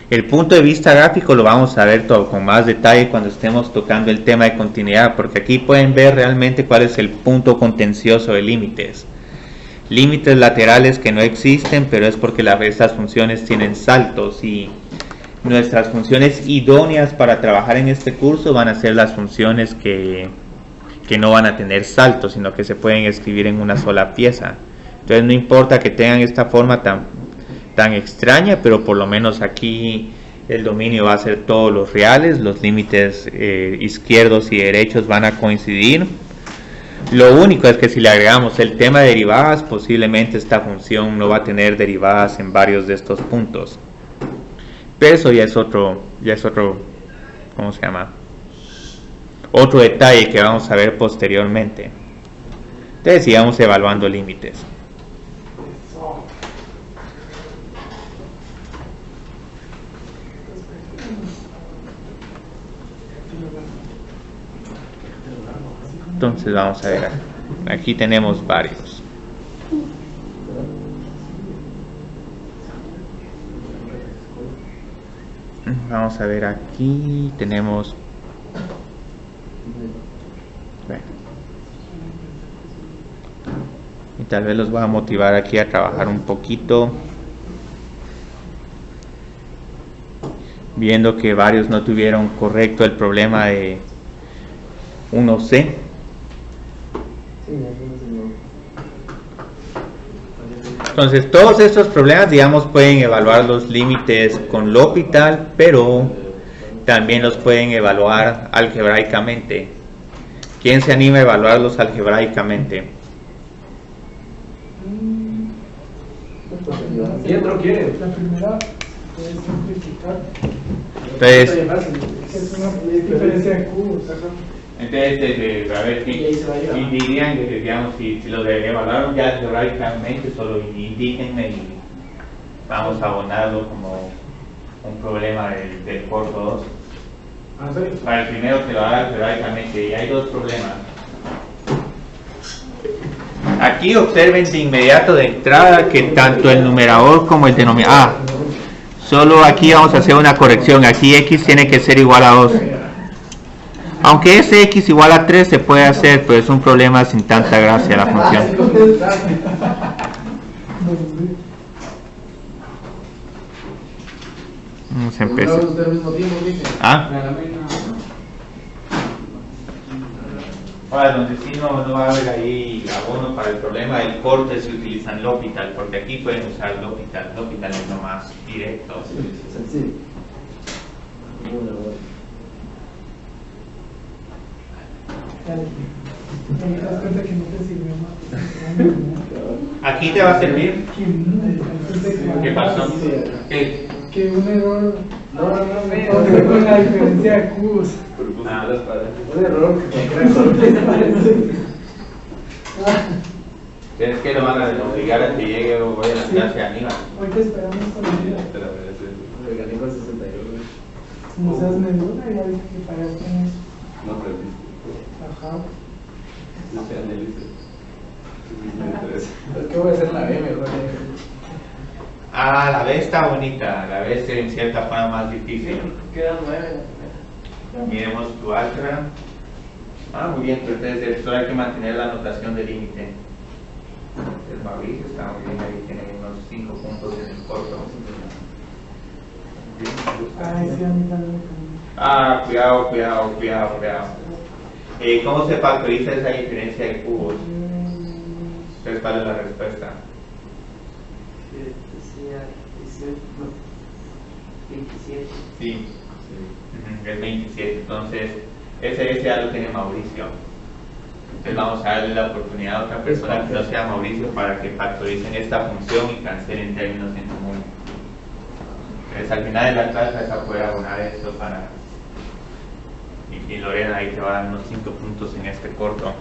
El punto de vista gráfico lo vamos a ver todo con más detalle cuando estemos tocando el tema de continuidad, porque aquí pueden ver realmente cuál es el punto contencioso de límites. Límites laterales que no existen, pero es porque estas funciones tienen saltos y nuestras funciones idóneas para trabajar en este curso van a ser las funciones que no van a tener saltos, sino que se pueden escribir en una sola pieza. Entonces no importa que tengan esta forma tan extraña, pero por lo menos aquí el dominio va a ser todos los reales, los límites izquierdos y derechos van a coincidir. Lo único es que si le agregamos el tema de derivadas, posiblemente esta función no va a tener derivadas en varios de estos puntos. Pero eso ya es otro, ¿cómo se llama? Otro detalle que vamos a ver posteriormente. Entonces sigamos evaluando límites. Entonces vamos a ver, aquí tenemos varios. Vamos a ver, aquí tenemos, bueno, y tal vez los voy a motivar aquí a trabajar un poquito, viendo que varios no tuvieron correcto el problema de 1C. Entonces todos estos problemas, digamos, pueden evaluar los límites con L'Hopital, pero también los pueden evaluar algebraicamente. ¿Quién se anima a evaluarlos algebraicamente? Pietro quiere. La primera es simplificar. Entonces, Es una diferencia de cubos. Entonces, a ver, si dirían, digamos, si los evaluaron ya algebraicamente, solo indíquenme y vamos a abonarlo como un problema del corto 2. Para el primero que lo haga algebraicamente, y hay dos problemas. Aquí observen de inmediato de entrada que tanto el numerador como el denominador, solo aquí vamos a hacer una corrección, aquí x tiene que ser igual a 2. Aunque ese x igual a 3 se puede hacer, pero es un problema sin tanta gracia la función. Vamos a empezar. ¿Ah? Ahora, donde sí no va a haber ahí abono para el problema del corte, se utilizan L'Hopital, porque aquí pueden usar L'Hopital. L'Hopital es lo más directo. Sencillo. Te das cuenta que no te sirvió más. ¿Aquí te va a servir? ¿Qué pasó? ¿Qué? Que un error No, con la diferencia de cubos. un error que Es que lo van a obligar a que llegue o vaya a la clase Aníbal. Hoy te esperamos con la vida. me gané con 62. No seas medula, ya dije que para eso tienes. No aprendí. Ajá. No sé, analice. Es que voy a hacer la B mejor. Ah, la B está bonita, la B es en cierta forma más difícil. Quedan 9. Miremos tu álgebra. Ah, muy bien, pero entonces solo hay que mantener la notación de límite. El Mauricio está muy bien, ahí tiene unos 5 puntos en el corto. Ay, sí, a mí también. Ah, cuidado. ¿Cómo se factoriza esa diferencia de cubos? Entonces, ¿cuál es la respuesta? 27. Sí, es 27. Entonces, ese ya lo tiene Mauricio. Entonces vamos a darle la oportunidad a otra persona que no sea Mauricio para que factoricen esta función y cancelen términos en común. Entonces al final de la clase vas a poder abonar esto para... Y Lorena ahí te va a dar unos 5 puntos en este corto.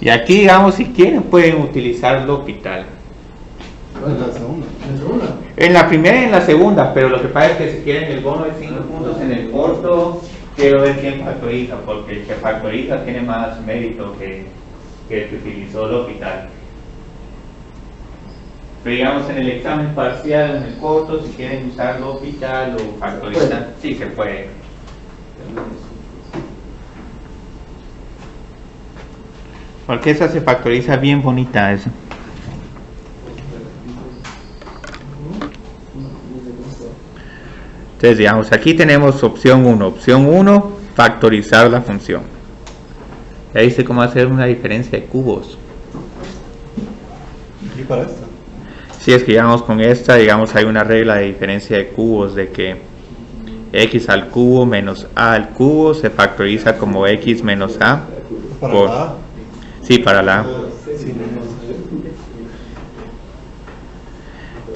Y aquí, digamos, si quieren pueden utilizar L'Hopital. En la segunda. En la primera y en la segunda, pero lo que pasa es que si quieren el bono de 5 puntos en el corto, quiero ver quién factoriza, porque el que factoriza tiene más mérito que el que utilizó L'Hopital. Pero digamos en el examen parcial, en el corto, si quieren usar L'Hopital o factorizar, sí se puede. Porque esa se factoriza bien bonita esa. Entonces digamos, aquí tenemos opción 1. Opción 1, factorizar la función. Ya dice cómo hacer una diferencia de cubos. ¿Y para esta? Si es que llegamos con esta, digamos, hay una regla de diferencia de cubos de que x al cubo menos a al cubo se factoriza como x menos a ¿Para por... la A? Sí, para la A. Sí, no, no.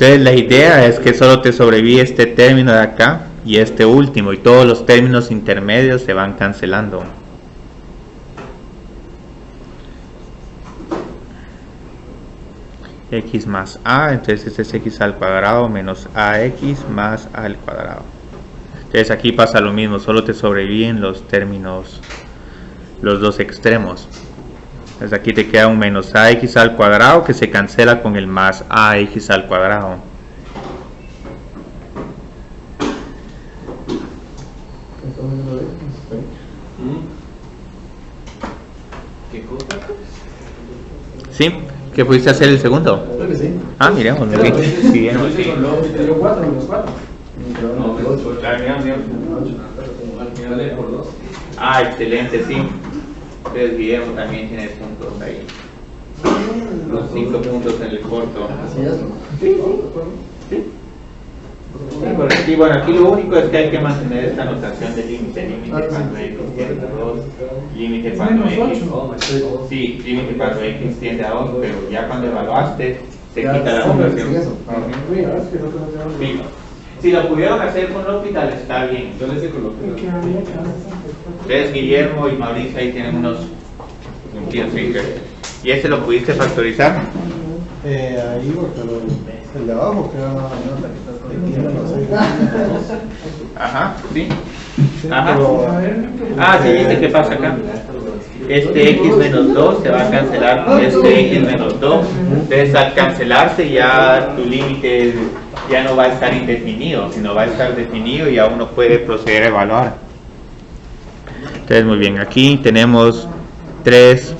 Entonces la idea es que solo te sobrevive este término de acá y este último, y todos los términos intermedios se van cancelando. X más a, entonces este es x al cuadrado menos ax más a al cuadrado. Entonces aquí pasa lo mismo, solo te sobreviven los términos, los dos extremos. Entonces aquí te queda un menos ax al cuadrado que se cancela con el más ax al cuadrado. ¿Qué cosa? ¿Sí? ¿Qué pudiste hacer el segundo? Creo que sí. Ah, miremos, Pero sí, sí, bien, yo sí. hice con lo- me dio 4 menos 4. No, menos 8. Mira, por 2. Ah, excelente, sí. Entonces Guillermo también tiene puntos ahí. Los 5 puntos en el corto. Así es. Sí. Sí, bueno, aquí lo único es que hay que mantener esta notación de límite. Límite cuando x tiende a 2, límite cuando x. Sí, límite cuando x tiende a 2, pero ya cuando evaluaste, se quita la notación. Sí. Si lo pudieron hacer con L'Hopital está bien. Yo le hice con lo que Ustedes, Guillermo y Mauricio, ahí tienen unos puntitos. Sí. ¿Y este lo pudiste factorizar? Ahí, pero el de abajo queda Ajá, sí. Ajá. Ah, sí, ¿viste qué pasa acá? Este x menos 2 se va a cancelar con este x menos 2. Entonces al cancelarse ya tu límite ya no va a estar indefinido, sino va a estar definido y ya uno puede proceder a evaluar. Entonces muy bien, aquí tenemos 3,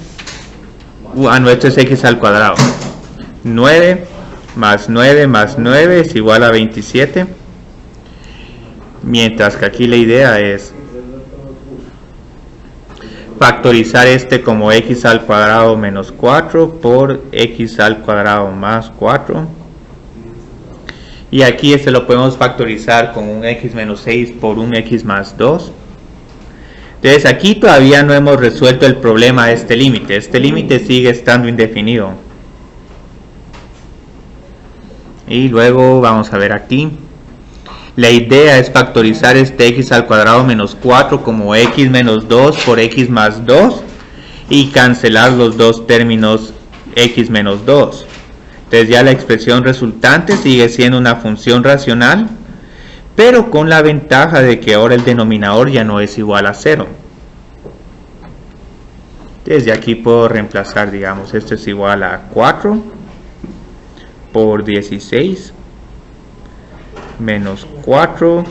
no, esto es x al cuadrado. 9 más 9 más 9 es igual a 27. Mientras que aquí la idea es factorizar este como x al cuadrado menos 4 por x al cuadrado más 4. Y aquí este lo podemos factorizar con un x menos 6 por un x más 2. Entonces aquí todavía no hemos resuelto el problema de este límite. Este límite sigue estando indefinido. Y luego vamos a ver aquí. La idea es factorizar este x al cuadrado menos 4 como x menos 2 por x más 2 y cancelar los dos términos x menos 2. Entonces ya la expresión resultante sigue siendo una función racional, pero con la ventaja de que ahora el denominador ya no es igual a 0. Desde aquí puedo reemplazar, digamos, esto es igual a 4 por 16 menos 4.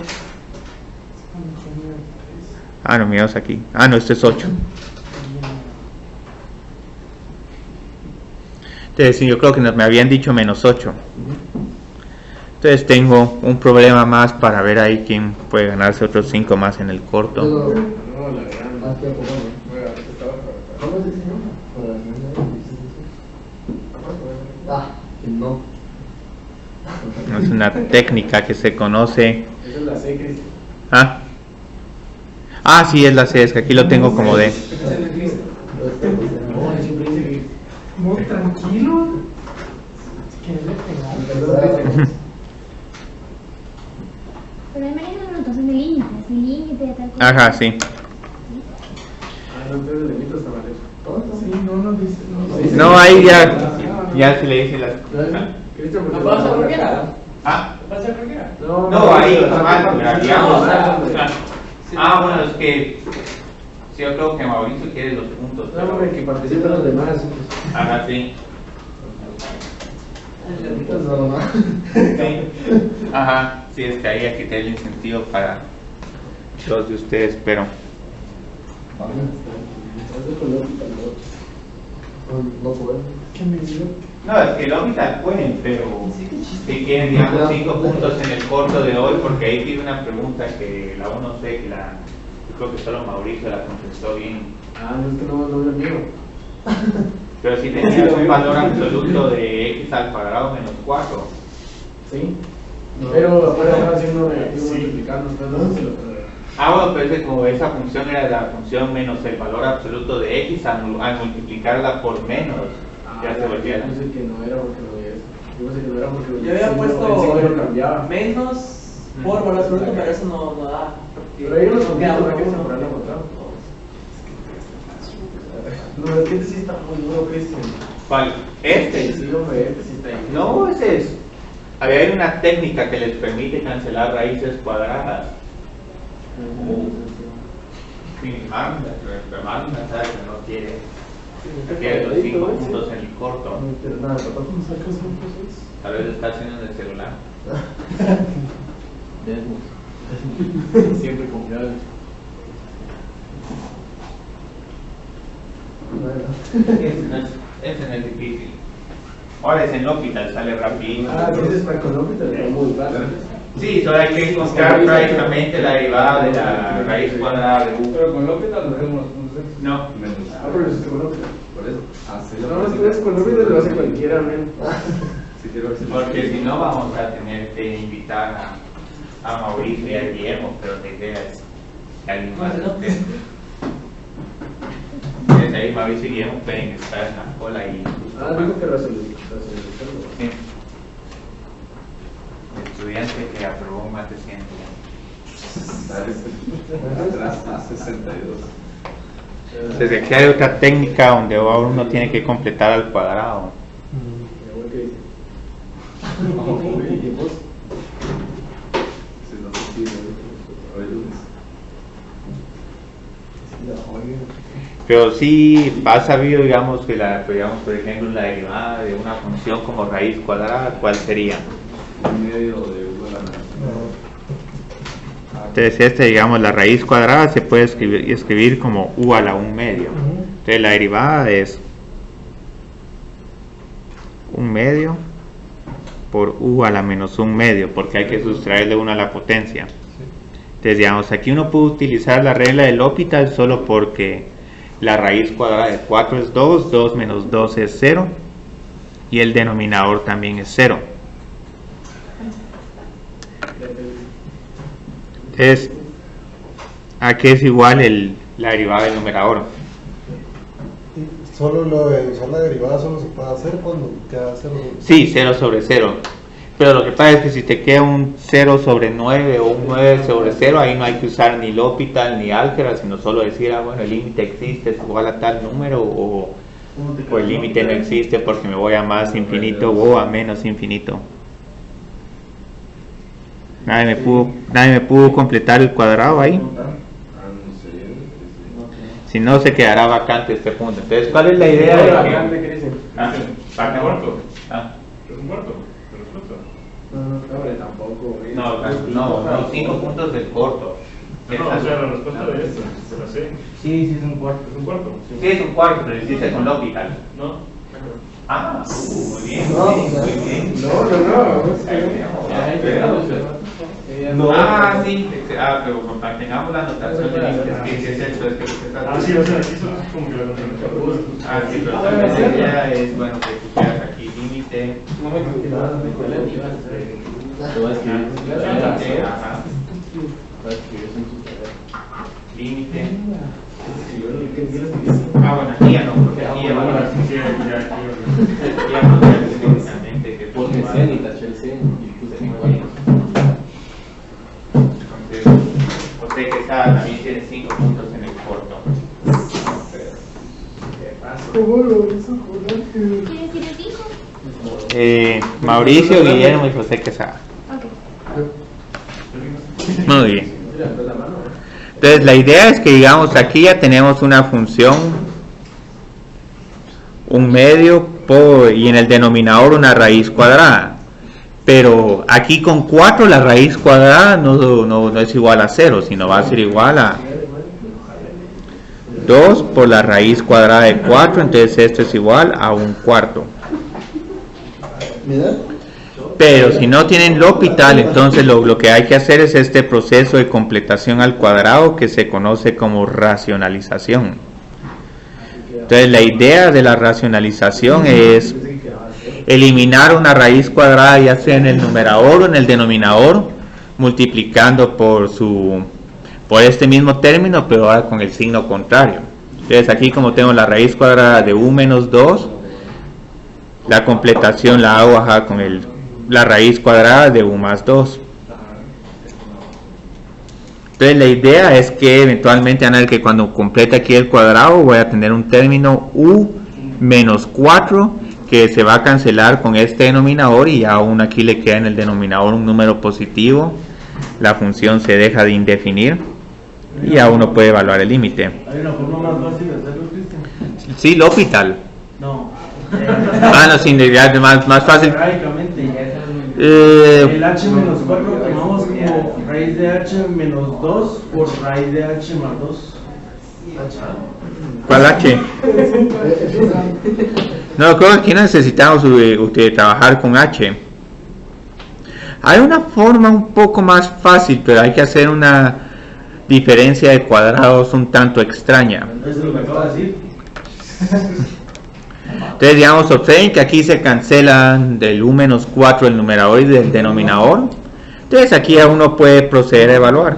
Ah, no, miramos aquí. Ah, no, esto es 8. Entonces, yo creo que me habían dicho menos 8. Entonces tengo un problema más para ver ahí quién puede ganarse otros 5 más en el corto. No, la gran. No. Es una técnica que se conoce. Esa es la C, Cristian. Ah, sí, es la C, es que aquí lo tengo como D. Muy tranquilo. Que le pegar. Pero ahí manejan la notación de límites, el límite de tal cosa. Ajá, sí. No, entonces le invito hasta Valeria. Sí, no nos dice. No, ahí ya se le dice las. Cristian, ¿No pasa por qué? Ah, ¿Pasa por qué? no, ahí, digamos. Bueno, es que sí, yo creo que Mauricio quiere los puntos. No, hombre, que participen los demás. Ajá, sí. No. Sí. Ajá, sí, es que ahí hay que tener el incentivo para todos de ustedes, pero. No puedo. Que me dio. No, es que el L'Hopital pueden, pero si quieren, digamos, 5 puntos en el corto de hoy, porque ahí tiene una pregunta que la uno sé que yo creo que solo Mauricio la contestó bien. No, es que no es mío. Pero si tenías un valor absoluto de x al cuadrado menos 4. Sí. Pero afuera estaba haciendo negativo multiplicando, entonces lo que. Bueno, pero es que como esa función era la función menos el valor absoluto de x, al multiplicarla por menos, ya se volvía. Yo sé que no era porque lo había. Yo pensé que no era porque Yo había el puesto signo lo cambiaba. menos por valor absoluto, pero eso no da. Pero ahí los queda puntos una vamos a cosa. ponerlo contra. No, es que este sí está muy duro, Cristian. ¿Cuál? Este. Sí, hombre, este sí está ahí. No, ese es. Hay una técnica que les permite cancelar raíces cuadradas. Minimarca, ¿sabes? Que no quiere. Quiere los 5 puntos en el corto. Pero nada, papá, ¿cómo sacas un proceso? Tal vez lo está haciendo en el celular. Siempre confiable. Ese no es difícil. Ahora es en L'Hopital, sale rapidito. Ah, dices para Colombia, pero muy fácil. Sí, solo hay que encontrar prácticamente la derivada de la raíz cuadrada de u. Pero con López lo hacemos. No. Ah, pero es Colombia. Por eso. Ah, sí, No, es que es Colombia lo hace cualquiera, men. Si quiero ver si Porque si no vamos a tener que invitar a Mauricio y a Guillermo, pero la idea es que alguien más esté. Entonces ahí Mauricio y Guillermo pueden estar en la cola y... Ah, digo que racionalizarlo. Sí. Estudiante que aprobó más de 100 atrás a 62. Entonces aquí hay otra técnica donde ahora uno tiene que completar al cuadrado. Si no se pide, hoy lunes. Pero sí ha sabido, digamos, que digamos, por ejemplo, la derivada de una función como raíz cuadrada, ¿cuál sería? En medio de u a la menos. Entonces digamos, la raíz cuadrada se puede escribir como u a la 1/2. Entonces la derivada es 1/2 por u a la menos 1/2, porque hay que sustraerle 1 a la potencia. Entonces digamos, aquí uno puede utilizar la regla del L'Hopital solo porque la raíz cuadrada de 4 es 2, 2 menos 2 es 0 y el denominador también es 0. Entonces aquí es igual la derivada del numerador. Solo lo de usar la derivada solo se puede hacer cuando queda 0. Sí, 0 sobre 0. Pero lo que pasa es que si te queda un 0 sobre 9 o un 9 sobre 0, ahí no hay que usar ni L'Hopital ni álgebra, sino solo decir, bueno, el límite existe, es igual a tal número, o el límite no existe porque me voy a más infinito o a menos infinito. Nadie me pudo completar el cuadrado ahí. Ah, no sé. Si no, se quedará vacante este punto. Entonces, ¿cuál es la idea de que... parte corto. Es un cuarto. No, tampoco. No, 5 puntos del corto. No, o sea, la respuesta de esta, se la sé. Sí, es un cuarto. Es un cuarto. Sí, es un cuarto, pero hiciste con L'Hopital. No. Muy bien. No, Muy bien. No. Sí, pero tengamos la anotación de límites, que es eso, es que usted está... Sí, o sea, aquí son como que la notación. Sí, pero tal vez la idea es, bueno, que pusieras aquí límite. Ajá. Límite. Bueno, aquí ya no, porque aquí ya va a ser técnicamente que Porque igual. C ni taché el C y puse igual. Entonces, usted que está, también tiene 5 puntos en el corto. ¿Cómo lo hizo, joder? ¿Quieres decir el 5? Mauricio, Guillermo y José Quesada. Ok. Muy bien. Entonces la idea es que, digamos, aquí ya tenemos una función 1/2 y en el denominador una raíz cuadrada. Pero aquí con 4 la raíz cuadrada no es igual a 0, sino va a ser igual a 2 por la raíz cuadrada de 4, entonces esto es igual a 1/4. Mira. Pero si no tienen L'Hopital, entonces lo que hay que hacer es este proceso de completación al cuadrado que se conoce como racionalización. Entonces la idea de la racionalización es eliminar una raíz cuadrada ya sea en el numerador o en el denominador, multiplicando por este mismo término, pero ahora con el signo contrario. Entonces aquí, como tengo la raíz cuadrada de u menos 2, La completación la hago ajá, con la raíz cuadrada de u más 2. Entonces la idea es que eventualmente van a ver que cuando complete aquí el cuadrado voy a tener un término u menos 4 que se va a cancelar con este denominador y aún aquí le queda en el denominador un número positivo. La función se deja de indefinir y ya uno puede evaluar el límite. ¿Hay una forma más fácil de hacerlo, Cristian? Sí, L'Hopital. No. No, sin idea, más fácil. Prácticamente. El h menos 4 lo tomamos como raíz de h menos 2 por raíz de h más 2. ¿Cuál h? No, creo que aquí necesitamos trabajar con h. Hay una forma un poco más fácil, pero hay que hacer una diferencia de cuadrados un tanto extraña. Eso es lo que acabo de decir. Entonces, digamos, observen que aquí se cancelan del u menos 4 el numerador y del denominador. Entonces, aquí ya uno puede proceder a evaluar.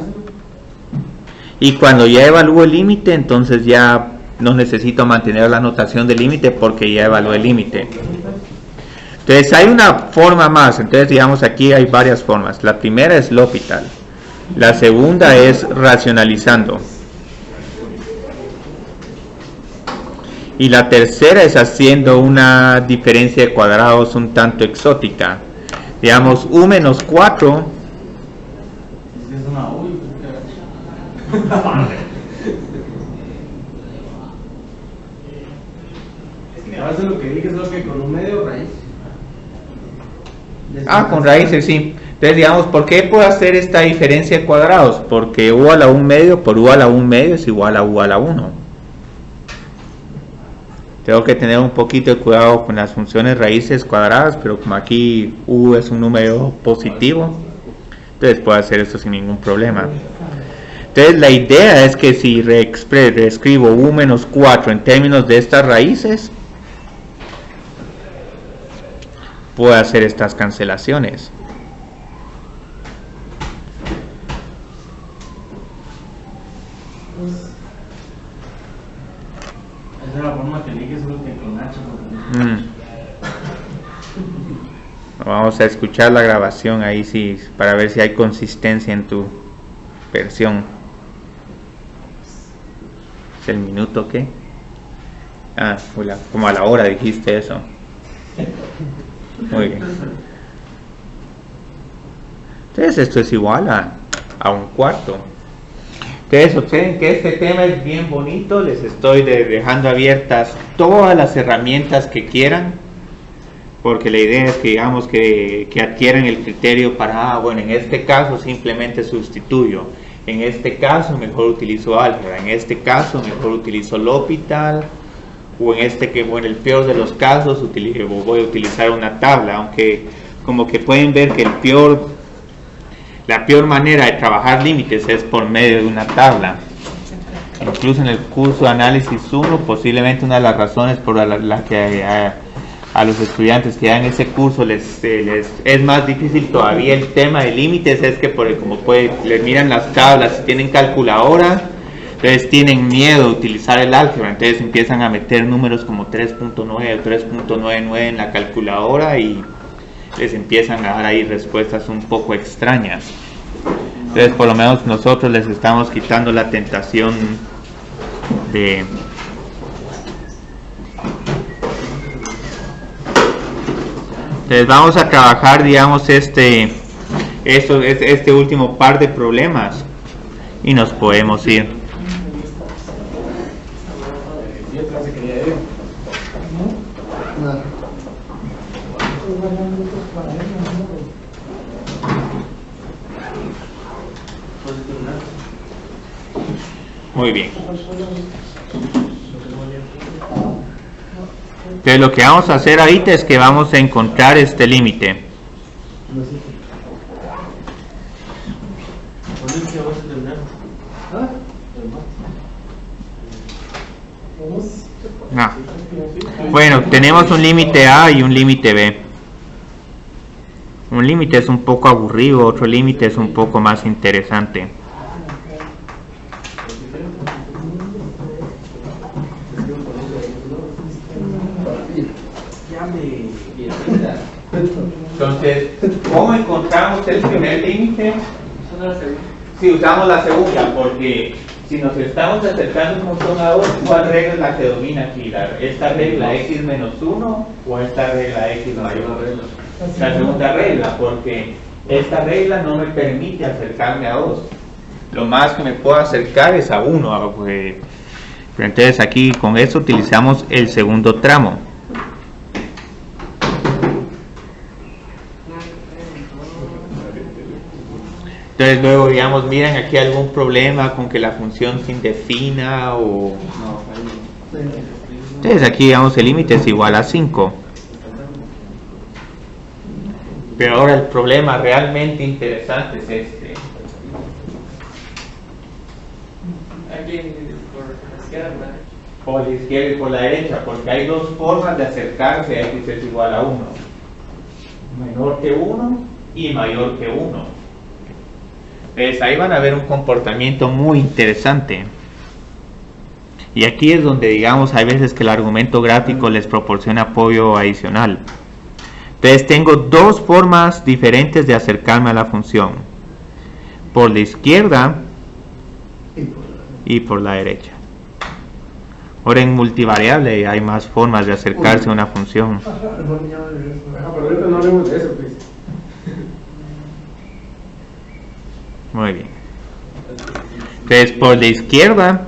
Y cuando ya evalúo el límite, entonces ya no necesito mantener la notación del límite porque ya evalué el límite. Entonces, hay una forma más. Entonces, digamos, aquí hay varias formas. La primera es L'Hopital. La segunda es racionalizando. Y la tercera es haciendo una diferencia de cuadrados un tanto exótica. Digamos, u menos 4. Es una U. Hace lo que dije, es lo que con un medio raíz. Con raíces, sí. Entonces, digamos, ¿por qué puedo hacer esta diferencia de cuadrados? Porque u a la 1 medio por u a la 1 medio es igual a u a la 1. Tengo que tener un poquito de cuidado con las funciones raíces cuadradas, pero como aquí u es un número positivo, entonces puedo hacer esto sin ningún problema. Entonces la idea es que si reescribo u menos 4 en términos de estas raíces, puedo hacer estas cancelaciones. Esa es la forma que eliges, solo que con H. Vamos a escuchar la grabación ahí sí, para ver si hay consistencia en tu versión. ¿Es el minuto qué? Como a la hora dijiste eso. Muy bien. Entonces esto es igual a un cuarto. Entonces observen que este tema es bien bonito. Les estoy dejando abiertas todas las herramientas que quieran, porque la idea es que digamos que adquieran el criterio para, bueno, en este caso simplemente sustituyo, en este caso mejor utilizo álgebra, en este caso mejor utilizo L'Hopital, o en en el peor de los casos voy a utilizar una tabla, aunque como que pueden ver que la peor manera de trabajar límites es por medio de una tabla. Incluso en el curso de análisis 1, posiblemente una de las razones por la que a los estudiantes que dan ese curso les es más difícil todavía el tema de límites es que les miran las tablas, si tienen calculadora, entonces tienen miedo de utilizar el álgebra, entonces empiezan a meter números como 3.9 o 3.99 en la calculadora y les empiezan a dar ahí respuestas un poco extrañas. Entonces por lo menos nosotros les estamos quitando la tentación de entonces vamos a trabajar, digamos, este último par de problemas y nos podemos ir. Muy bien. Entonces lo que vamos a hacer ahorita es que vamos a encontrar este límite. Bueno, tenemos un límite A y un límite B. Un límite es un poco aburrido, otro límite es un poco más interesante. Entonces, ¿cómo encontramos el primer límite? Si usamos la segunda, porque si nos estamos acercando un montón a 2, ¿cuál regla es la que domina aquí? ¿Esta regla x menos 1 o esta regla x mayor? La segunda regla, porque esta regla no me permite acercarme a 2. Lo más que me puedo acercar es a 1. Pero entonces aquí con eso utilizamos el segundo tramo. Entonces luego, digamos, miren aquí algún problema con que la función se indefina o... Entonces aquí, digamos, el límite es igual a 5. Pero ahora el problema realmente interesante es este. Aquí por la izquierda. Por la izquierda y por la derecha, porque hay dos formas de acercarse a x es igual a 1. Menor que 1 y mayor que 1. Entonces ahí van a ver un comportamiento muy interesante. Y aquí es donde, digamos, hay veces que el argumento gráfico les proporciona apoyo adicional. Entonces tengo dos formas diferentes de acercarme a la función. Por la izquierda y por la derecha. Ahora en multivariable hay más formas de acercarse a una función. Pero ahorita no hablemos de eso, pues. Muy bien. Entonces por la izquierda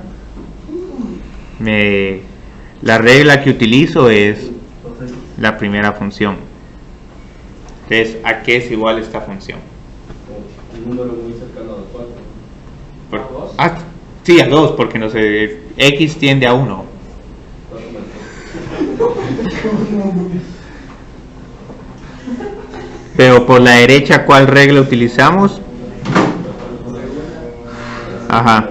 la regla que utilizo es la primera función. Entonces, ¿a qué es igual esta función? Un número muy cercano a 4. Sí, a 2, porque no sé, x tiende a 1. Pero por la derecha, ¿cuál regla utilizamos? Ajá.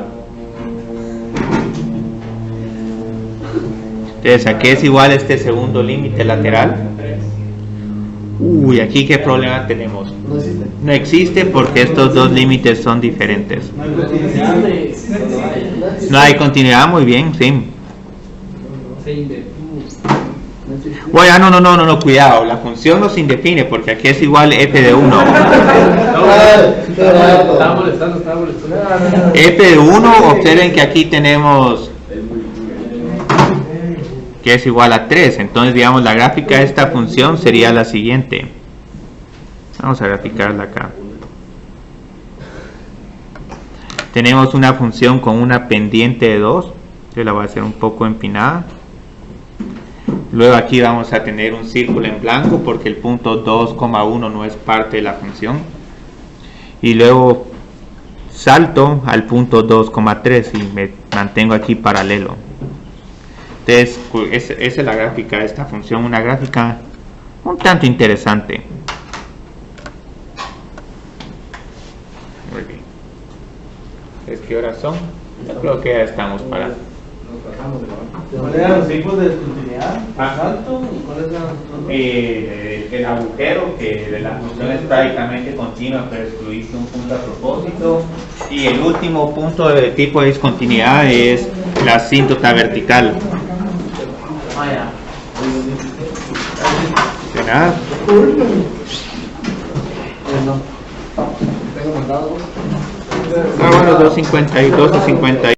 Entonces, ¿a qué es igual este segundo límite lateral? Uy, aquí qué problema tenemos. No existe porque estos dos límites son diferentes. No hay continuidad, muy bien, sí. Bueno, no, cuidado, la función no se indefine porque aquí es igual f de 1. Estaba molestando. F de 1, observen que aquí tenemos que es igual a 3. Entonces, digamos, la gráfica de esta función sería la siguiente. Vamos a graficarla acá. Tenemos una función con una pendiente de 2. Yo la voy a hacer un poco empinada. Luego aquí vamos a tener un círculo en blanco porque el punto 2,1 no es parte de la función. Y luego salto al punto 2,3 y me mantengo aquí paralelo. Entonces, esa es la gráfica de esta función, una gráfica un tanto interesante. Muy bien. Entonces, ¿qué horas son? Yo creo que ya estamos para... ¿Cuáles eran los tipos de discontinuidad? ¿Salto? ¿Y cuáles eran los otros? El agujero, que la función es prácticamente continua, pero excluiste un punto a propósito. Y el último punto de tipo de discontinuidad es la asíntota vertical. De nada. Bueno, 2.52 o 50.